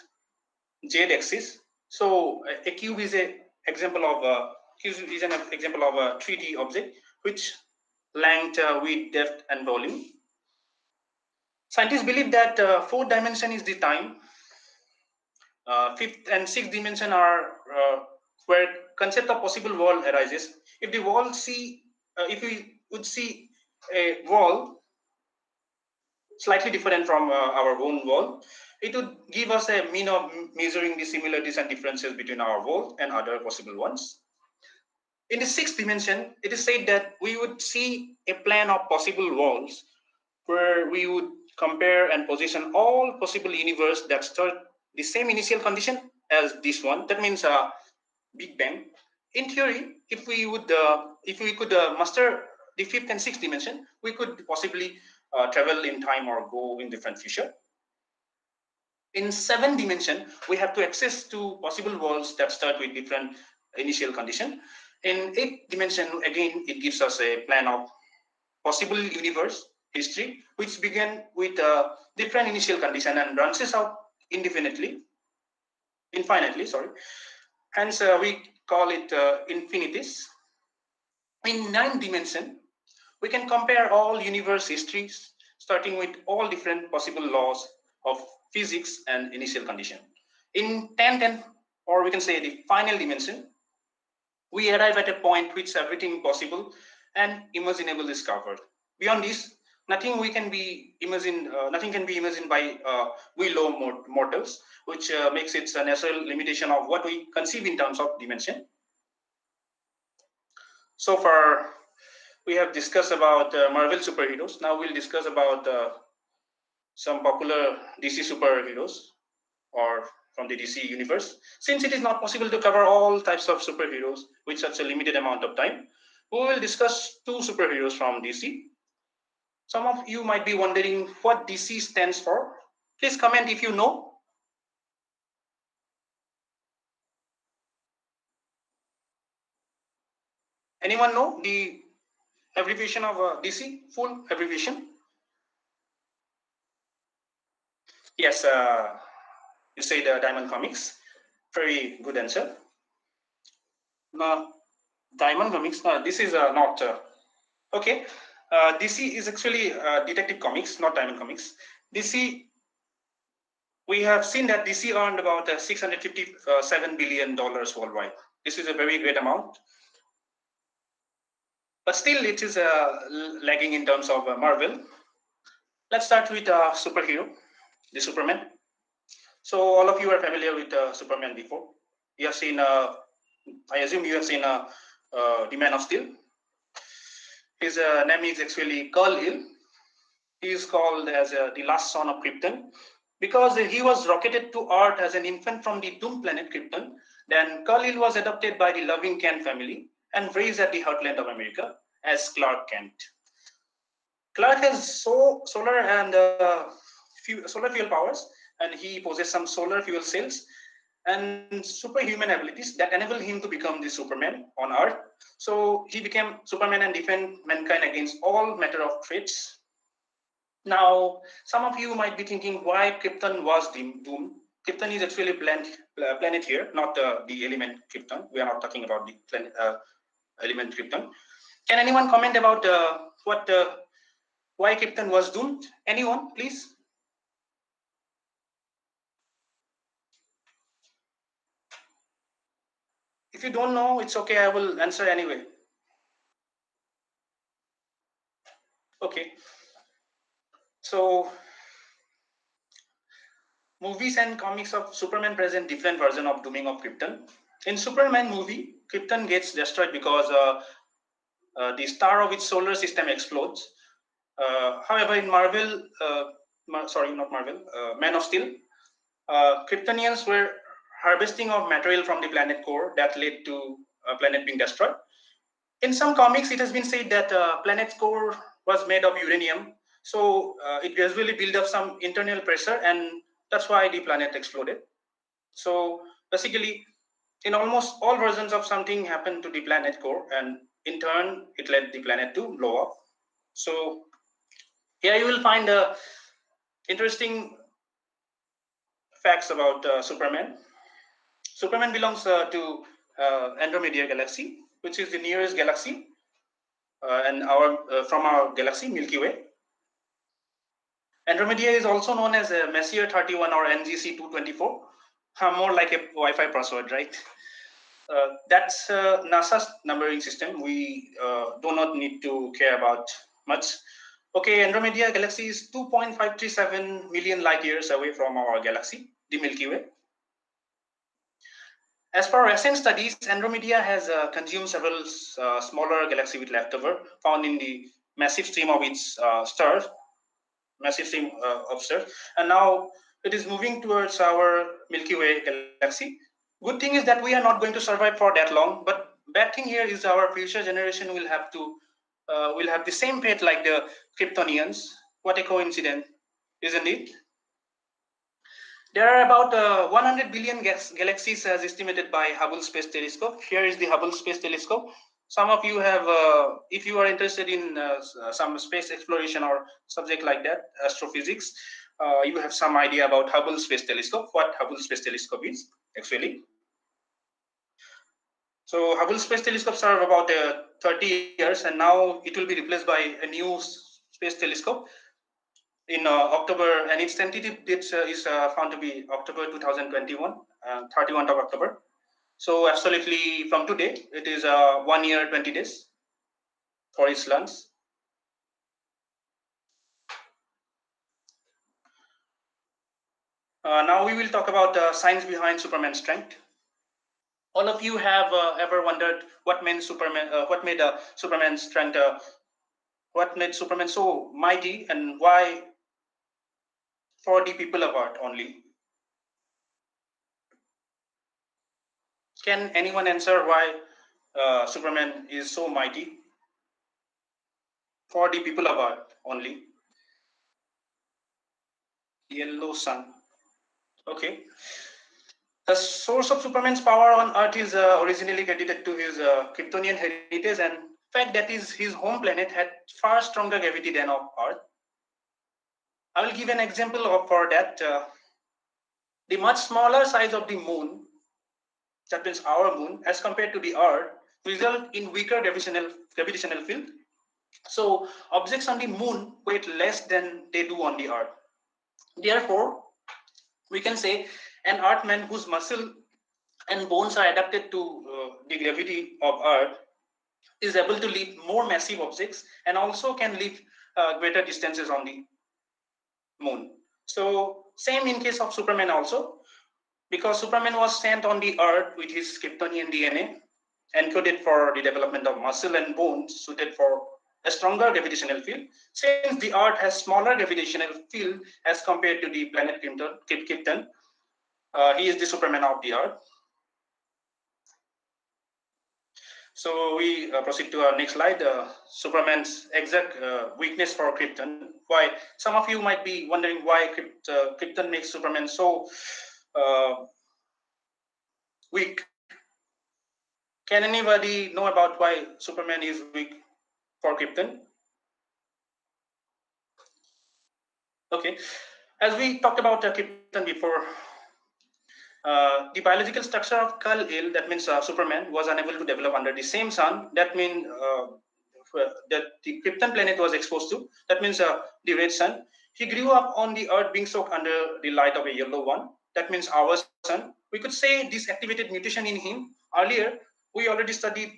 C: z-axis. So a cube is an example of a 3D object, which length, width, depth, and volume. Scientists believe that fourth dimension is the time. Fifth and sixth dimension are where concept of possible world arises. If the wall if we would see a wall slightly different from our own wall, it would give us a mean of measuring the similarities and differences between our wall and other possible ones. In the sixth dimension, it is said that we would see a plan of possible walls where we would compare and position all possible universe that start the same initial condition as this one. That means Big Bang. In theory, if we could master the fifth and sixth dimension, we could possibly travel in time or go in different future. In seventh dimension, we have to access to possible worlds that start with different initial condition. In eighth dimension, again, it gives us a plan of possible universe history, which began with a different initial condition and branches out infinitely. Hence, we call it infinities. In ninth dimension, we can compare all universe histories, starting with all different possible laws of physics and initial condition. In 10th, or we can say the final dimension, we arrive at a point which everything possible and imaginable is covered. Beyond this, nothing can be imagined by we low mortals, which makes it a natural limitation of what we conceive in terms of dimension. So far, we have discussed about Marvel superheroes. Now we'll discuss about some popular DC superheroes or from the DC universe. Since it is not possible to cover all types of superheroes with such a limited amount of time, we will discuss two superheroes from DC. Some of you might be wondering what DC stands for. Please comment if you know. Anyone know the abbreviation of DC, full abbreviation? Yes, you say the Diamond Comics. Very good answer. Now, Diamond Comics, this is not, okay. DC is actually Detective Comics, not Diamond Comics. DC, we have seen that DC earned about $657 billion worldwide. This is a very great amount. But still, it is lagging in terms of Marvel. Let's start with superhero, the Superman. So all of you are familiar with Superman before. You have seen, I assume you have seen The Man of Steel. His name is actually Kal-El. He is called as the last son of Krypton because he was rocketed to Earth as an infant from the doomed planet Krypton. Then Kal-El was adopted by the loving Kent family and raised at the heartland of America as Clark Kent. Clark has solar and solar fuel powers, and he possesses some solar fuel cells and superhuman abilities that enable him to become the Superman on Earth. So he became Superman and defend mankind against all matter of threats. Now, some of you might be thinking why Krypton was doomed. Krypton is actually a planet here, not the element Krypton. We are not talking about the planet, element Krypton. Can anyone comment about why Krypton was doomed? Anyone, please? If you don't know, it's okay. I will answer anyway. Okay. So, movies and comics of Superman present different version of dooming of Krypton. In Superman movie, Krypton gets destroyed because the star of its solar system explodes. However, in Marvel, Man of Steel, Kryptonians were harvesting of material from the planet core that led to a planet being destroyed. In some comics, it has been said that planet's core was made of uranium, So it gradually built up some internal pressure, and that's why the planet exploded. So basically, in almost all versions of something happened to the planet core, and in turn, it led the planet to blow up. So here you will find interesting facts about Superman. Superman belongs to Andromeda galaxy, which is the nearest galaxy, and from our galaxy Milky Way. Andromeda is also known as Messier 31 or NGC 224, more like a Wi-Fi password, right? That's NASA's numbering system. We do not need to care about much. Okay, Andromeda galaxy is 2.537 million light years away from our galaxy, the Milky Way. As per recent studies, Andromeda has consumed several smaller galaxies with leftover found in the massive stream of its stars, and now it is moving towards our Milky Way galaxy. Good thing is that we are not going to survive for that long, but bad thing here is our future generation will have the same fate like the Kryptonians. What a coincidence, isn't it? There are about 100 billion galaxies as estimated by Hubble Space Telescope. Here is the Hubble Space Telescope. Some of you have, if you are interested in some space exploration or subject like that, astrophysics, you have some idea about Hubble Space Telescope, what Hubble Space Telescope is actually. So Hubble Space Telescope served about 30 years, and now it will be replaced by a new space telescope in October, and its tentative date is found to be October 2021, 31st of October. So absolutely from today, it is 1 year, 20 days for its launch. Now we will talk about science behind Superman's strength. All of you have ever wondered what made Superman, Superman's strength, what made Superman so mighty, and why for the people of Earth only? Can anyone answer why Superman is so mighty for the people of Earth only? Yellow sun. Okay. The source of Superman's power on Earth is originally credited to his Kryptonian heritage, and fact that is his home planet had far stronger gravity than of Earth. I will give an example for that. The much smaller size of the moon, that means our moon, as compared to the Earth, result in weaker gravitational field. So objects on the moon weight less than they do on the Earth. Therefore, we can say an Earthman whose muscle and bones are adapted to the gravity of Earth is able to lift more massive objects and also can lift greater distances on the moon. So same in case of Superman also, because Superman was sent on the Earth with his Kryptonian DNA encoded for the development of muscle and bones suited for a stronger gravitational field. Since the Earth has smaller gravitational field as compared to the planet Krypton, he is the Superman of the Earth. So we proceed to our next slide. Superman's exact weakness for Krypton. Why? Some of you might be wondering why Krypton makes Superman so weak. Can anybody know about why Superman is weak for Krypton? Okay, as we talked about Krypton before, the biological structure of Kal-El, that means Superman, was unable to develop under the same sun. That means that the Krypton planet was exposed to. That means the red sun. He grew up on the Earth being soaked under the light of a yellow one. That means our sun. We could say this activated mutation in him. Earlier, we already studied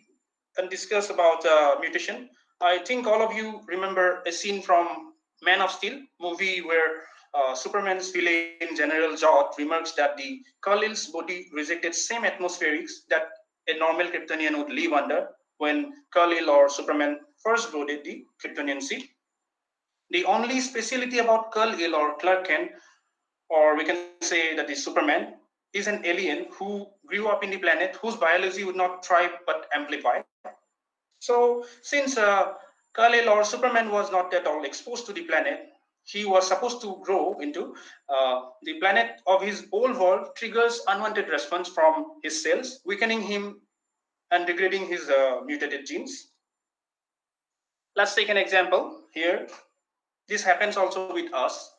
C: and discussed about mutation. I think all of you remember a scene from Man of Steel movie where Superman's villain General Zod remarks that the Kal-El's body rejected same atmospherics that a normal Kryptonian would live under when Kal-El or Superman first boarded the Kryptonian ship. The only speciality about Kal-El or Clark Kent, or we can say that is Superman, is an alien who grew up in the planet whose biology would not thrive but amplify. So since Kal-El or Superman was not at all exposed to the planet. He was supposed to grow into the planet of his old world, triggers unwanted response from his cells, weakening him and degrading his mutated genes. Let's take an example here. This happens also with us.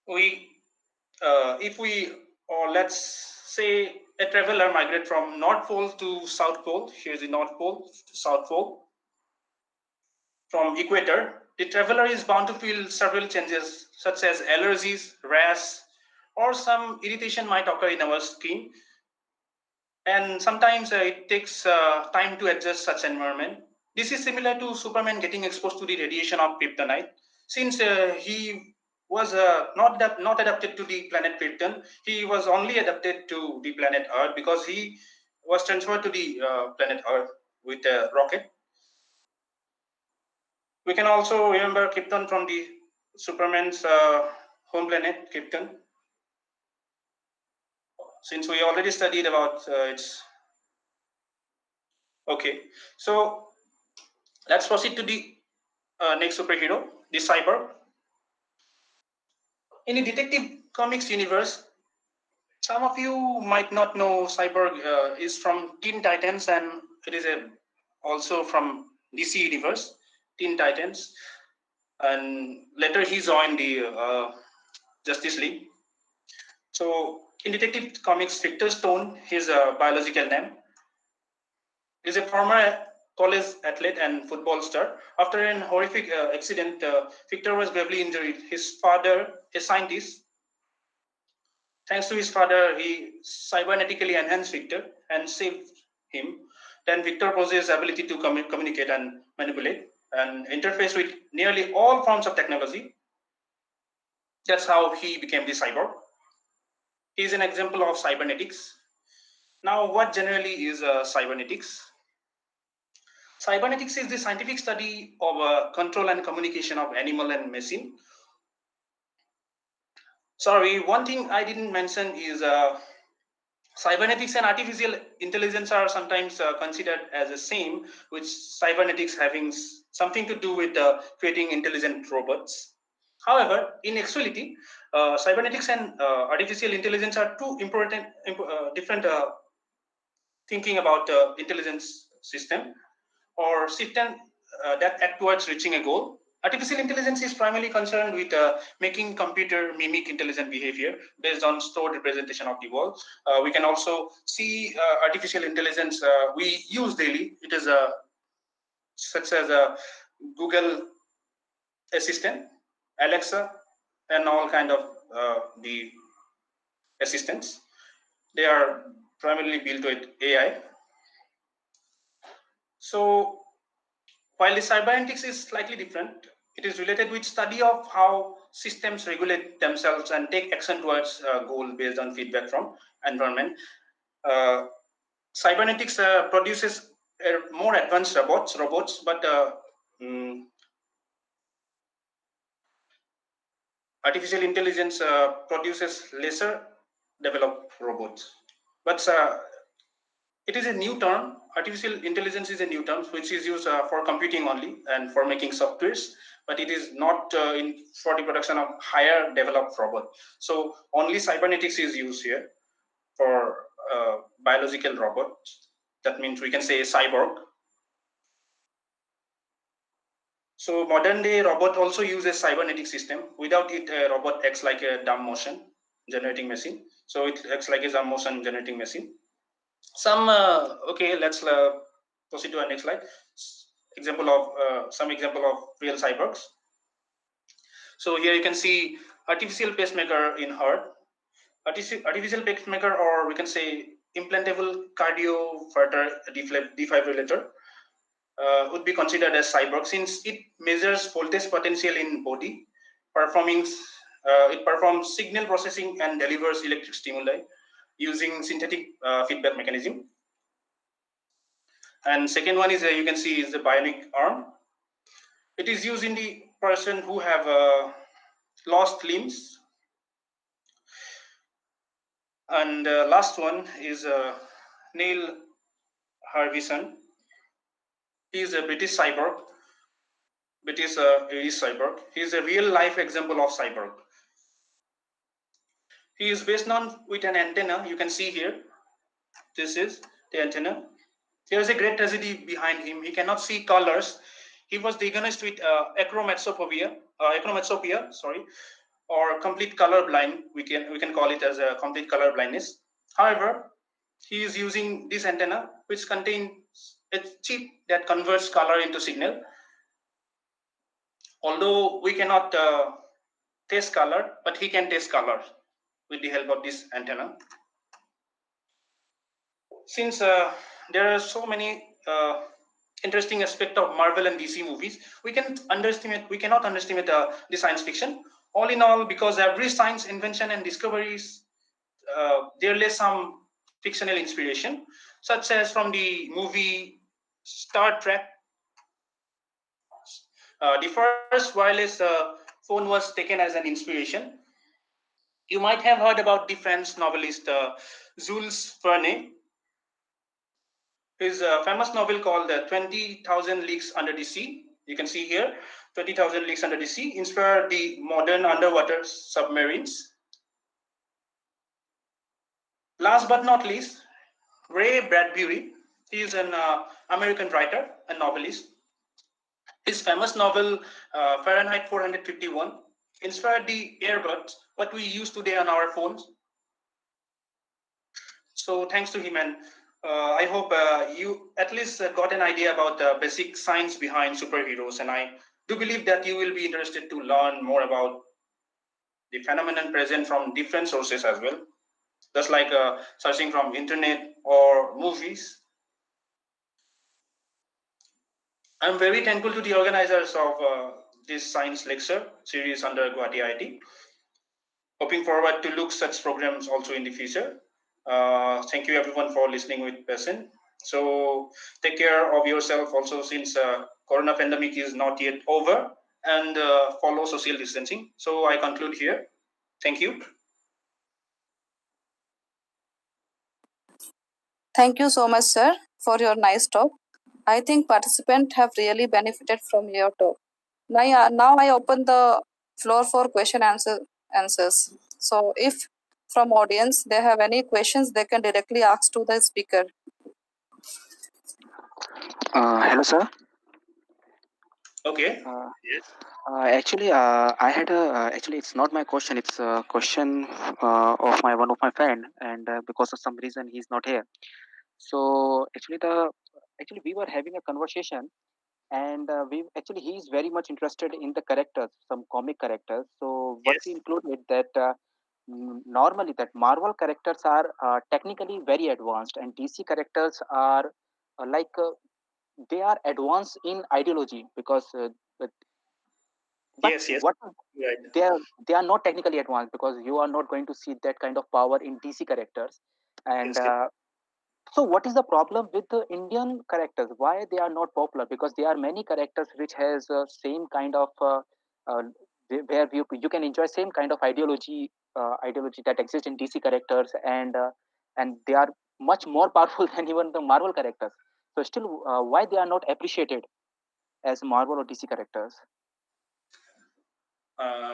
C: If we, or let's say a traveler migrate from North Pole to South Pole. Here's the North Pole to South Pole. From equator, the traveler is bound to feel several changes such as allergies, rash, or some irritation might occur in our skin. And sometimes it takes time to adjust such environment. This is similar to Superman getting exposed to the radiation of kryptonite. Since he was not adapted to the planet Krypton, he was only adapted to the planet Earth because he was transferred to the planet Earth with a rocket. We can also remember Krypton from the Superman's home planet, Krypton. Since we already studied about its. Okay, so let's proceed to the next superhero, the Cyborg. In the Detective Comics universe, some of you might not know Cyborg is from Teen Titans, and it is also from DC universe, Teen Titans. And later he joined the Justice League. So in Detective Comics, Victor Stone, his biological name, is a former college athlete and football star. After an horrific accident, Victor was gravely injured. His father, a scientist, thanks to his father, he cybernetically enhanced Victor and saved him. Then Victor possessed ability to communicate and manipulate and interface with nearly all forms of technology. That's how he became the cyborg. He is an example of cybernetics. Now, what generally is cybernetics? Cybernetics is the scientific study of control and communication of animal and machine. Sorry, one thing I didn't mention is cybernetics and artificial intelligence are sometimes considered as the same, with cybernetics having something to do with creating intelligent robots. However, in actuality, cybernetics and artificial intelligence are two important, different thinking about intelligence system or system that act towards reaching a goal. Artificial intelligence is primarily concerned with making computer mimic intelligent behavior based on stored representation of the world. We can also see artificial intelligence we use daily. It is such as a Google Assistant, Alexa, and all kind of the assistants. They are primarily built with AI. So while the cybernetics is slightly different, it is related with study of how systems regulate themselves and take action towards a goal based on feedback from environment. Uh, Cybernetics produces more advanced robots, but artificial intelligence produces lesser developed robots. But it is a new term. Artificial intelligence is a new term which is used for computing only and for making softwares, but it is not for the production of higher developed robot. So only cybernetics is used here for biological robots. That means we can say cyborg. So modern day robot also uses cybernetic system. Without it, a robot acts like a dumb motion generating machine. So it acts like a dumb motion generating machine. Okay, let's proceed to our next slide. Some example of real cyborgs. So here you can see artificial pacemaker in heart. Artificial pacemaker, or we can say implantable cardioverter defibrillator, would be considered as cyborg since it measures voltage potential in body, it performs signal processing and delivers electric stimuli using synthetic feedback mechanism. And second one is you can see is the bionic arm. It is used in the person who have lost limbs. And last one is Neil Harbison. He is a British cyborg. British Irish cyborg. He is a real life example of cyborg. He is based on with an antenna. You can see here. This is the antenna. There is a great tragedy behind him. He cannot see colors. He was diagnosed with achromatopia, sorry, or complete color blind. We can call it as a complete color blindness. However, he is using this antenna, which contains a chip that converts color into signal. Although we cannot taste color, but he can taste color with the help of this antenna. Since there are so many interesting aspects of Marvel and DC movies, we cannot underestimate the science fiction. All in all, because every science invention and discoveries, there lays some fictional inspiration, such as from the movie Star Trek. The first wireless phone was taken as an inspiration. You might have heard about the French novelist Jules Verne. His famous novel called 20,000 Leagues Under the Sea, you can see here, 20,000 Leagues Under the Sea, inspired the modern underwater submarines. Last but not least, Ray Bradbury. He is an American writer and novelist. His famous novel, Fahrenheit 451, inspired the earbuds, what we use today on our phones. So thanks to him, and I hope you at least got an idea about the basic science behind superheroes, and I do believe that you will be interested to learn more about the phenomenon present from different sources as well, just like searching from internet or movies. I'm very thankful to the organizers of this science lecture series under Guwahati IIT. Hoping forward to look such programs also in the future. Thank you everyone for listening with passion. So take care of yourself also, since corona pandemic is not yet over, and follow social distancing. So I conclude here. Thank you.
A: Thank you so much, sir, for your nice talk. I think participants have really benefited from your talk. Now I open the floor for answers. So if from audience they have any questions, they can directly ask to the speaker.
D: Hello, sir.
C: Okay.
D: Yes. Actually, I had a. Actually, it's not my question. It's a question of one of my friend, and because of some reason he's not here. So actually we were having a conversation, and we actually he is very much interested in the characters, some comic characters. So what we included that normally that Marvel characters are technically very advanced, and DC characters are like they are advanced in ideology because but
C: Yes.
D: what
C: Right.
D: they are not technically advanced because you are not going to see that kind of power in DC characters. And
C: Yes.
D: so what is the problem with the Indian characters? Why they are not popular? Because there are many characters which has same kind of uh, where you can enjoy same kind of ideology that exists in DC characters, and they are much more powerful than even the Marvel characters. So still, why they are not appreciated as Marvel or DC characters?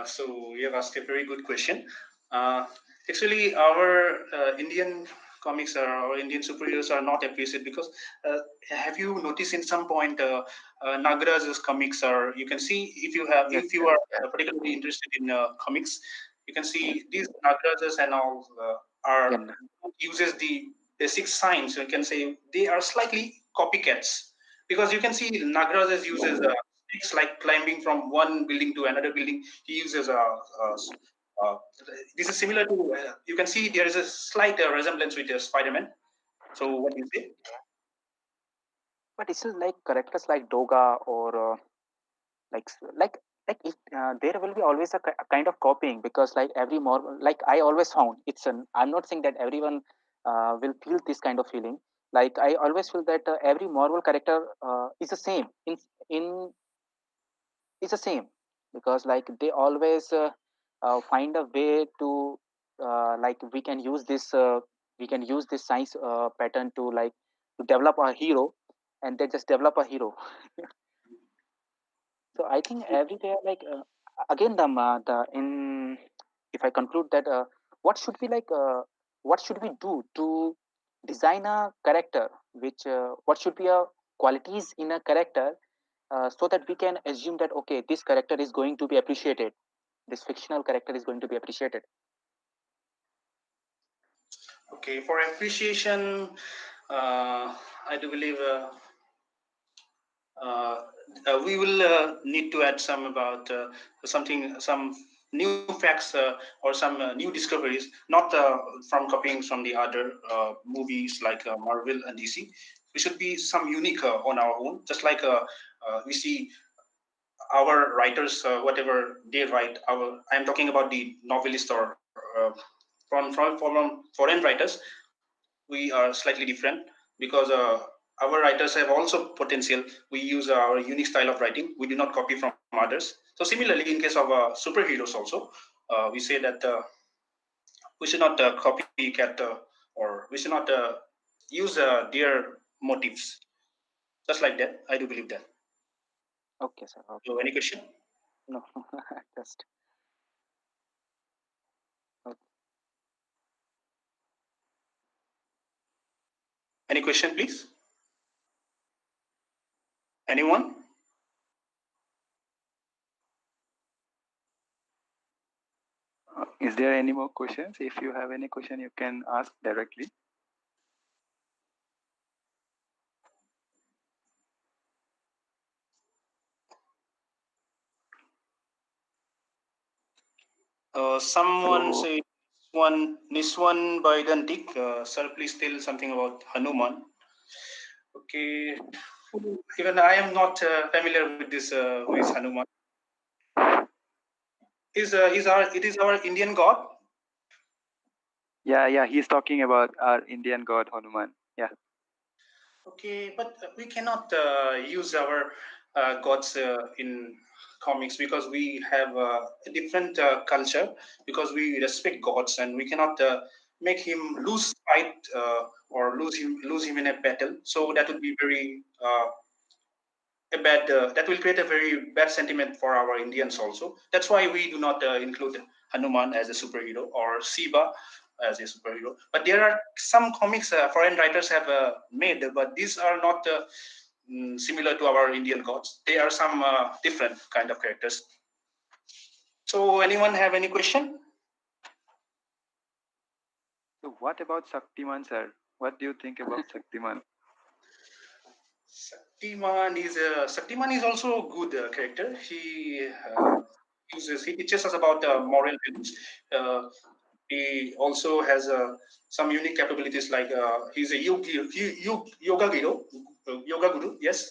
C: So you have asked a very good question. Uh, Actually, our Indian comics or Indian superheroes are not appreciated because have you noticed in some point Nagaraj's comics are, you can see,
D: Yes,
C: if you are particularly interested in comics, you can see these Nagarajas and all are
D: yeah,
C: uses the basic science. You can say they are slightly copycats, because you can see Nagarajas uses tricks like climbing from one building to another building. He uses uh, this is similar to you can see there is a slight resemblance with Spiderman. So what do you say?
D: but this is like characters like Doga or like like if, there will be always a kind of copying because like every more like I always found it's an I'm not saying that everyone will feel this kind of feeling. Like I always feel that every Marvel character is the same in is the same because like they always find a way to like we can use this science pattern to like to develop a hero. and they just develop a hero. So I think everywhere, like again, the in if I conclude that, what should be like, what should we do to design a character, which what should be a qualities in a character, so that we can assume that okay, this character is going to be appreciated, this fictional character is going to be appreciated.
C: Okay, for appreciation, I do believe we will need to add some about some new facts or some new discoveries, not from copying from the other movies like Marvel and DC. We should be some unique on our own, just like we see our writers, whatever they write. I'm talking about the novelist or from foreign writers. We are slightly different because our writers have also potential. We use our unique style of writing. We do not copy from others. So similarly, in case of superheroes also, we say that we should not copycat or we should not use their motives. Just like that, I do believe that.
D: Okay, sir. Okay.
C: So, any question?
D: No, just okay.
C: Any question, please? Anyone?
B: Is there any more questions? If you have any question, you can ask directly.
C: Someone say Niswan by Dantik. Sir, please tell something about Hanuman. Okay, even I am not familiar with this. Who is Hanuman? It is our Indian god?
B: Yeah, he's talking about our Indian god Hanuman. Yeah.
C: Okay, but we cannot use our gods in comics because we have a different culture, because we respect gods and we cannot make him lose fight or lose him in a battle. So that would be very a bad that will create a very bad sentiment for our Indians also. That's why we do not include Hanuman as a superhero or Shiva as a superhero. But there are some comics foreign writers have made, but these are not similar to our Indian gods. They are some different kind of characters. So, anyone have any question?
B: So what about Shaktiman, sir? What do you think about Shaktiman?
C: Shaktiman is also a good character. He teaches us about moral values. He also has some unique capabilities, like he's a yoga guru. Yes,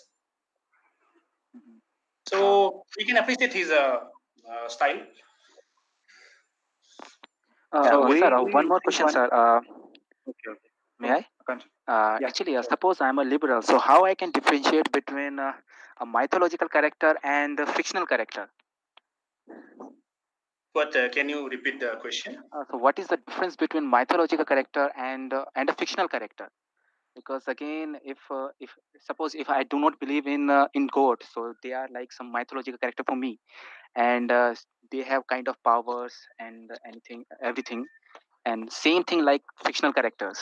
C: so we can appreciate his style.
D: Sir, one more question, sir.
B: Okay.
D: May I?
B: Yeah.
D: Actually, suppose I'm a liberal, so how I can differentiate between a mythological character and a fictional character?
C: But can you repeat the question?
D: So, what is the difference between mythological character and a fictional character? Because again, if suppose if I do not believe in God, so they are like some mythological character for me, and they have kind of powers and anything, everything, and same thing like fictional characters.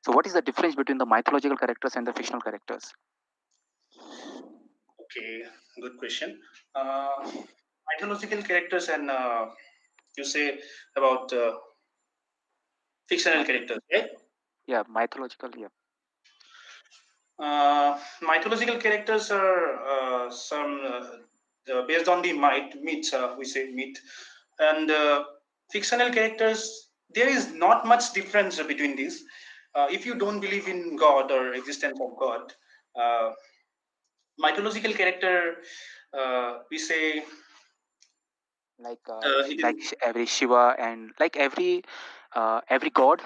D: So, what is the difference between the mythological characters and the fictional characters?
C: Okay, good question. Mythological characters and you say about fictional characters, right?
D: Yeah, mythological. Yeah.
C: Mythological characters are some based on the myth. We say myth, and fictional characters. There is not much difference between these. If you don't believe in God or existence of God, uh, mythological character, we say it is.
D: Every Shiva and like every god,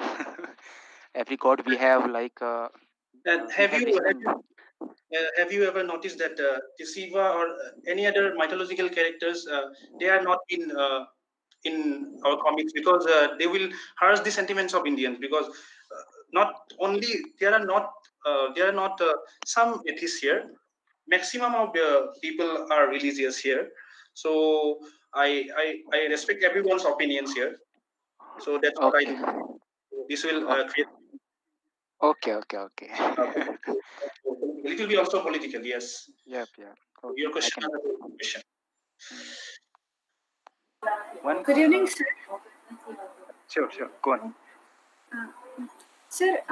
D: every god we have like we
C: Have
D: have
C: you
D: different.
C: have you ever noticed that the Shiva or any other mythological characters, they are not in our comics because they will harass the sentiments of Indians, because not only there are not there are not some atheists here. Maximum of the people are religious here. So I respect everyone's opinions here. So that's what I
D: Okay.
C: do. This will
D: Okay.
C: create.
D: Okay. Okay. Okay.
C: It will be also political. Yes.
D: Yep. Yep.
C: Your
D: Okay. I
C: question
D: can.
C: is a good question.
D: Mm.
B: One.
E: Good evening, sir.
B: Sure. Go on.
E: Sir,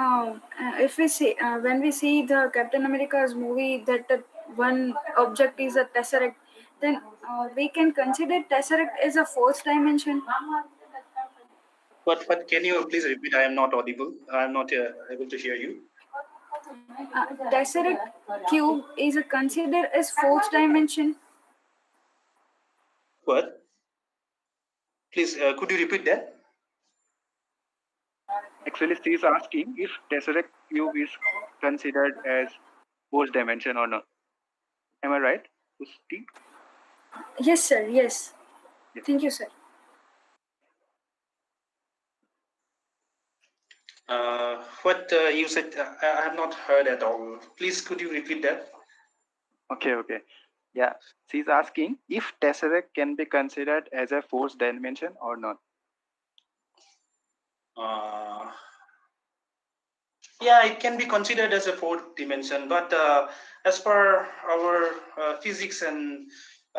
E: if we see when we see the Captain America's movie that one object is a tesseract, then we can consider tesseract as a fourth dimension.
C: But can you please repeat? I am not audible. I am not able to hear you.
E: Tesseract cube is considered as fourth dimension.
C: What? Please, could you repeat that?
B: Actually, she is asking if tesseract cube is considered as fourth dimension or not. Am I right, Pusti?
E: Yes, sir. Yes.
B: Yes.
E: Thank you, sir.
C: What you said, I have not heard at all. Please, could you repeat that?
B: Okay. Yeah, she's asking if tesseract can be considered as a fourth dimension or not.
C: Yeah, it can be considered as a fourth dimension, but as per our physics and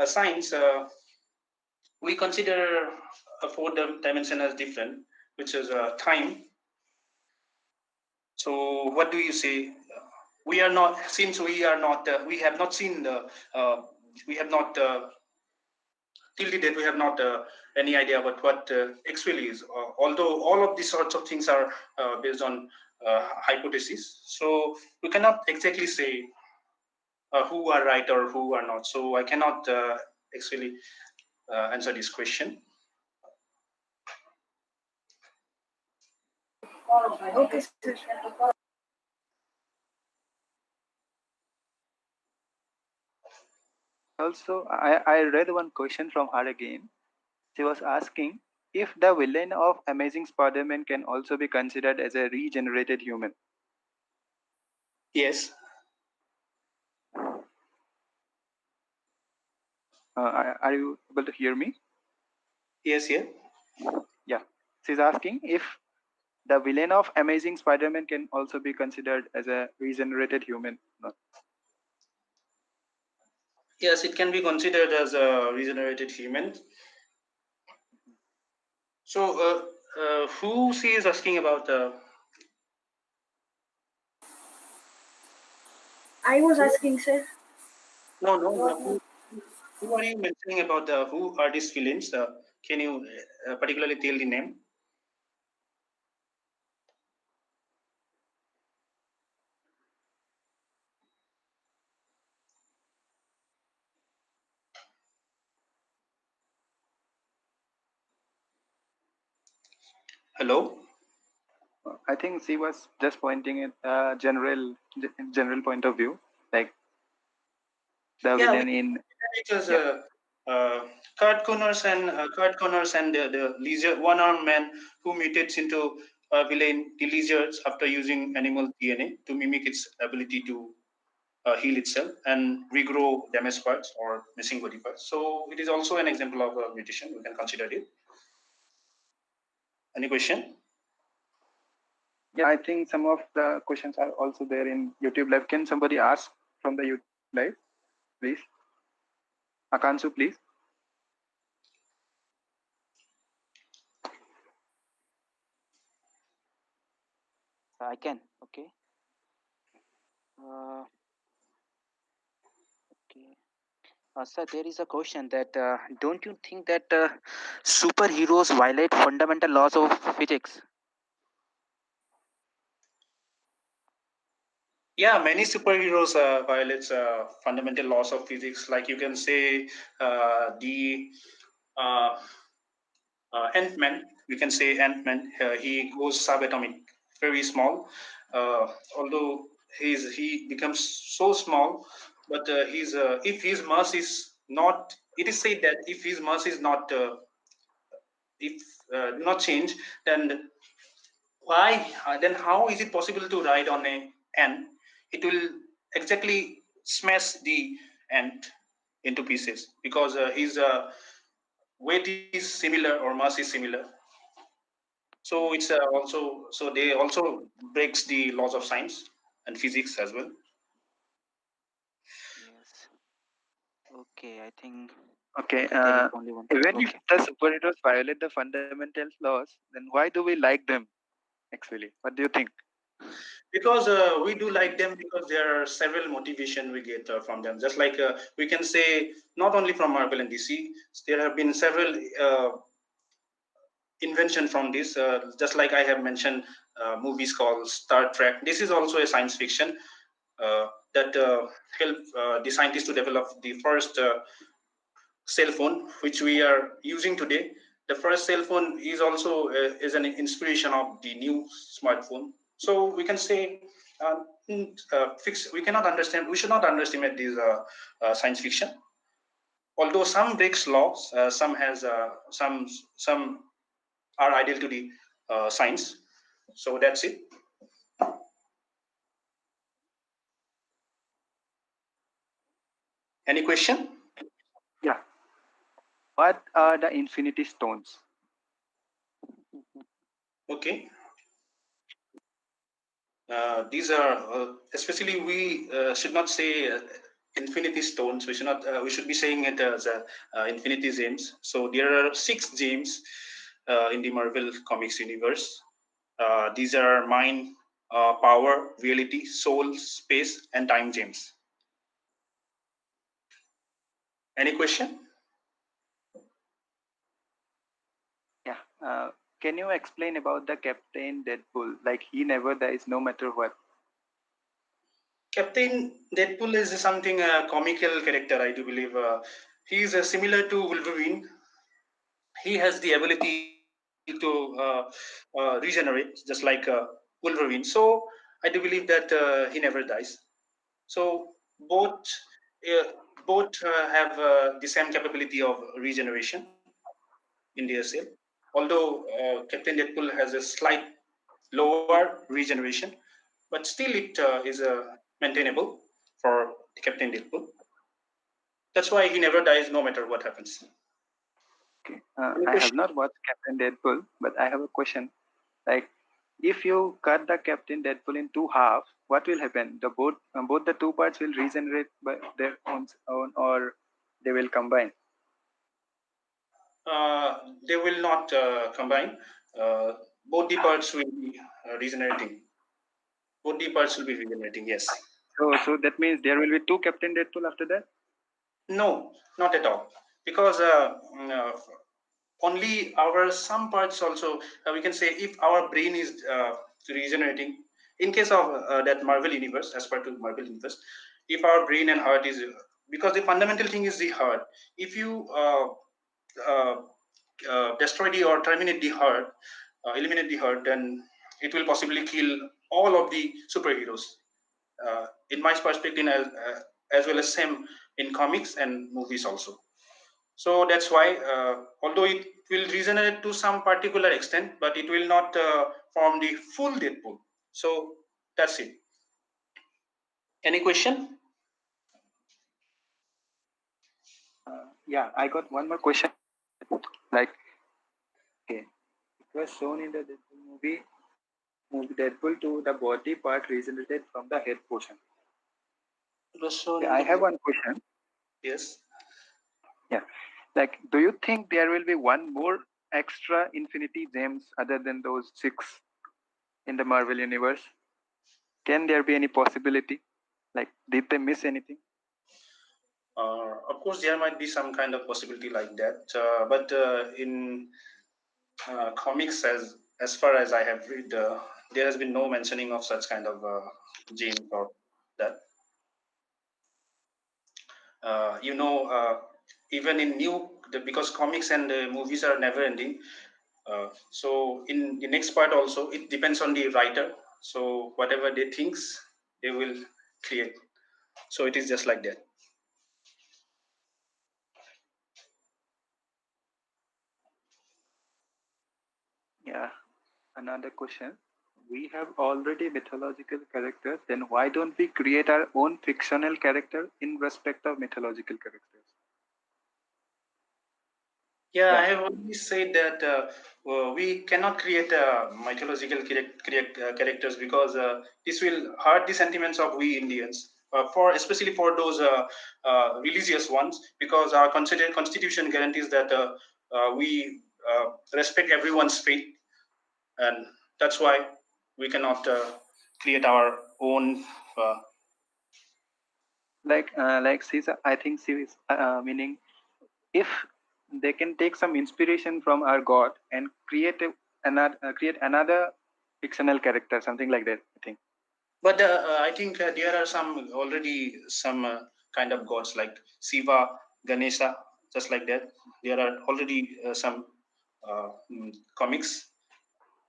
C: science, we consider a fourth dimension as different, which is time. So, what do you say? We are not, since we are not, we have not seen the, we have not till the date we have not any idea about what actually is. Although all of these sorts of things are based on hypotheses, so we cannot exactly say who are right or who are not. So I cannot actually answer this question.
E: Okay, sir.
B: Also, I read one question from her again. She was asking if the villain of Amazing Spider-Man can also be considered as a regenerated human.
C: Yes.
B: Are you able to hear me?
C: Yes. Yeah.
B: Yeah. She's asking if the villain of Amazing Spider-Man can also be considered as a regenerated human. No.
C: Yes, it can be considered as a regenerated human. So, who she is asking about?
E: I was asking, sir.
C: No. Who are you mentioning about? Who are these villains? Can you particularly tell the name? Hello.
B: I think she was just pointing at general point of view, like the villain in.
C: Because
B: Yeah.
C: Kurt Connors and the lizard one-armed man who mutates into a villain, the lizards, after using animal DNA to mimic its ability to heal itself and regrow damaged parts or missing body parts. So it is also an example of a mutation. We can consider it. Any question?
B: Yeah, I think some of the questions are also there in YouTube Live. Can somebody ask from the YouTube Live, please? Akansu, please.
D: I can. Okay. Okay. Sir, there is a question that don't you think that superheroes violate fundamental laws of physics?
C: Yeah, many superheroes violates fundamental laws of physics. Like you can say the uh, Ant-Man. We can say Ant-Man. He goes subatomic, very small. Although he becomes so small, but if his mass is not, it is said that if his mass is not, if do not change, then why? Then how is it possible to ride on a ant? it will exactly smash the ant into pieces because his weight is similar or mass is similar. So it's also so they also breaks the laws of science and physics as well.
D: Yes. Okay, I think
B: Okay.
D: there is only one.
B: Even if
D: Okay.
B: the superheroes violate the fundamental laws, then why do we like them? Actually, what do you think?
C: Because we do like them because there are several motivation we get from them. Just like we can say not only from Marvel and DC, there have been several invention from this. Just like I have mentioned, movies called Star Trek. This is also a science fiction that helped the scientists to develop the first cell phone which we are using today. The first cell phone is also is an inspiration of the new smartphone. So we can say we cannot understand, we should not underestimate this science fiction. Although some breaks laws, some has some are ideal to the science. So that's it. Any question?
B: Yeah. What are the Infinity Stones?
C: Okay. These are especially we should not say infinity stones. We should not. We should be saying it as infinity gems. So there are 6 gems in the Marvel Comics universe. These are mind, power, reality, soul, space, and time gems. Any question?
B: Yeah. Can you explain about the Captain Deadpool? Like he never dies no matter what.
C: Captain Deadpool is something comical character. I do believe he is similar to Wolverine. He has the ability to regenerate, just like Wolverine. So I do believe that he never dies. So both uh, both have the same capability of regeneration in their cell. Although Captain Deadpool has a slight lower regeneration, but still it is maintainable for Captain Deadpool. That's why he never dies, no matter what happens.
B: Okay.
C: Any
B: I have
C: question?
B: not watched Captain Deadpool, but I have a question. Like, if you cut the Captain Deadpool in two halves, what will happen? The both the two parts will regenerate by their own, or they will combine.
C: They will not combine. Uh, Both the parts will be regenerating. Both the parts will be regenerating. Yes.
B: So that means there will be two Captain Deadpool after that.
C: No, not at all. Because only our some parts also we can say if our brain is regenerating. In case of that Marvel universe, as per to Marvel universe, if our brain and heart is because the fundamental thing is the heart. If you uh, destroy the or terminate the heart, eliminate the heart, then it will possibly kill all of the superheroes. In my perspective, as well as same in comics and movies also. So that's why, although it will regenerate to some particular extent, but it will not form the full Deadpool. So that's it. Any question?
B: Yeah, I got one more question. Like, okay, it was shown in the Deadpool movie Deadpool 2, the body part regenerated from the head portion.
C: It was
B: Okay,
C: shown in
B: I
C: the
B: have
C: movie.
B: one question.
C: Yes.
B: Yeah, like, do you think there will be one more extra Infinity Gems other than those 6 in the Marvel universe? Can there be any possibility? Like, did they miss anything?
C: Of course, there might be some kind of possibility like that, but in comics, as far as I have read, there has been no mentioning of such kind of gene or that. You know, even in because comics and movies are never ending. So in the next part also, it depends on the writer. So whatever they thinks, they will create. So it is just like that.
B: Yeah, another question. we have already mythological characters, then why don't we create our own fictional character in respect of mythological characters?
C: Yeah,
B: Yeah.
C: I have already said that we cannot create mythological characters because this will hurt the sentiments of we Indians, for especially for those religious ones, because our constitution guarantees that we respect everyone's faith, and that's why we cannot create our own.
B: Like Caesar, I think she is meaning if they can take some inspiration from our god and create another fictional character, something like that, I think.
C: But I think there are some kind of gods like Shiva, Ganesha, just like that. There are already some comics.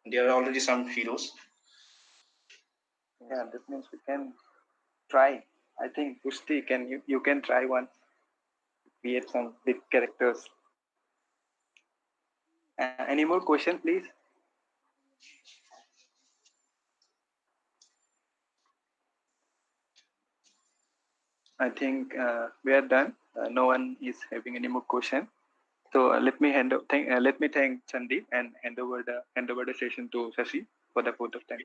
C: There are already some heroes.
B: Yeah, that means we can try. I think Pushti, you can try one, create some big characters. Any more question, please? I think we are done. No one is having any more question. So let me thank Sandeep and hand over the session to Shashi for the vote of thanks.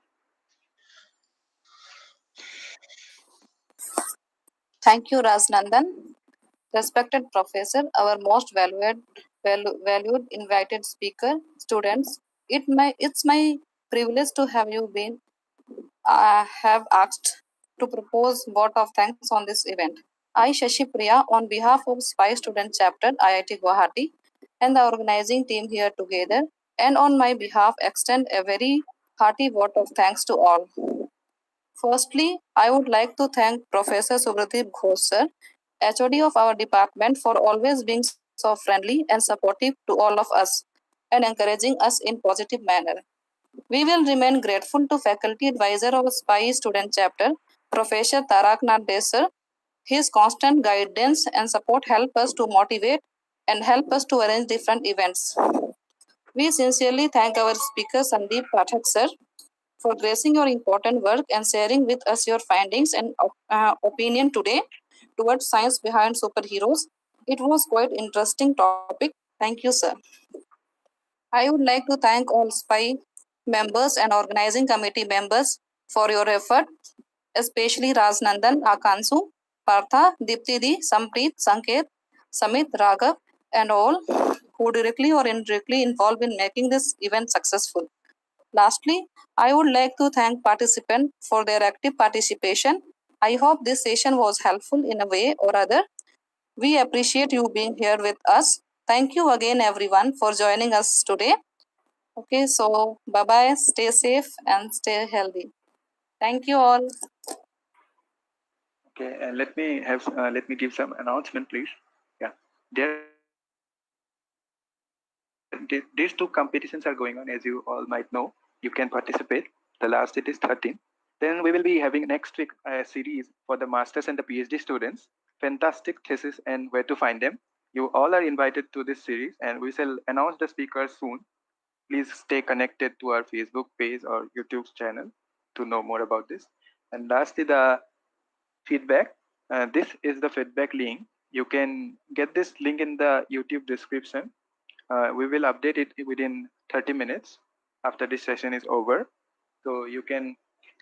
A: Thank you, Rajanandan. Respected professor, our most valued invited speaker, students, it's my privilege to have you been have asked to propose vote of thanks on this event. I, Shashi Priya, on behalf of SPY Student Chapter, IIT Guwahati, and the organizing team here together, and on my behalf, extend a very hearty vote of thanks to all. Firstly, I would like to thank Professor Subradeep Ghosh sir, HOD of our department, for always being so friendly and supportive to all of us and encouraging us in positive manner. We will remain grateful to Faculty Advisor of SPY Student Chapter, Professor Tarak Nade sir. His constant guidance and support help us to motivate and help us to arrange different events. We sincerely thank our speaker Sandeep Pathak sir for gracing your important work and sharing with us your findings and opinion today towards science behind superheroes. It was quite interesting topic. Thank you, sir. I would like to thank all SPY members and organizing committee members for your effort, especially Rajanandan, Akansu, Partha, Diptidi, Sampreet, Sanket, Samit, Raghav, and all who directly or indirectly involved in making this event successful. Lastly, I would like to thank participants for their active participation. I hope this session was helpful in a way or other. We appreciate you being here with us. Thank you again, everyone, for joining us today. Okay, so bye bye, stay safe and stay healthy. Thank you all.
B: Okay, and let me give some announcement, please. Yeah, these two competitions are going on, as you all might know. You can participate. The last date is 13. Then we will be having next week a series for the masters and the PhD students. Fantastic thesis and where to find them. You all are invited to this series, and we shall announce the speakers soon. Please stay connected to our Facebook page or YouTube channel to know more about this. And lastly, the feedback. This is the feedback link. You can get this link in the YouTube description. We will update it within 30 minutes after this session is over. So you can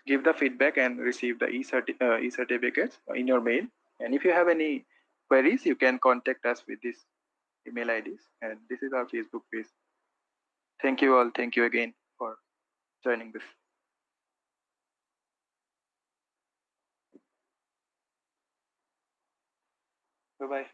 B: give the feedback and receive the e-certificates in your mail. And if you have any queries, you can contact us with this email IDs. And this is our Facebook page. Thank you all. Thank you again for joining this. Bye-bye.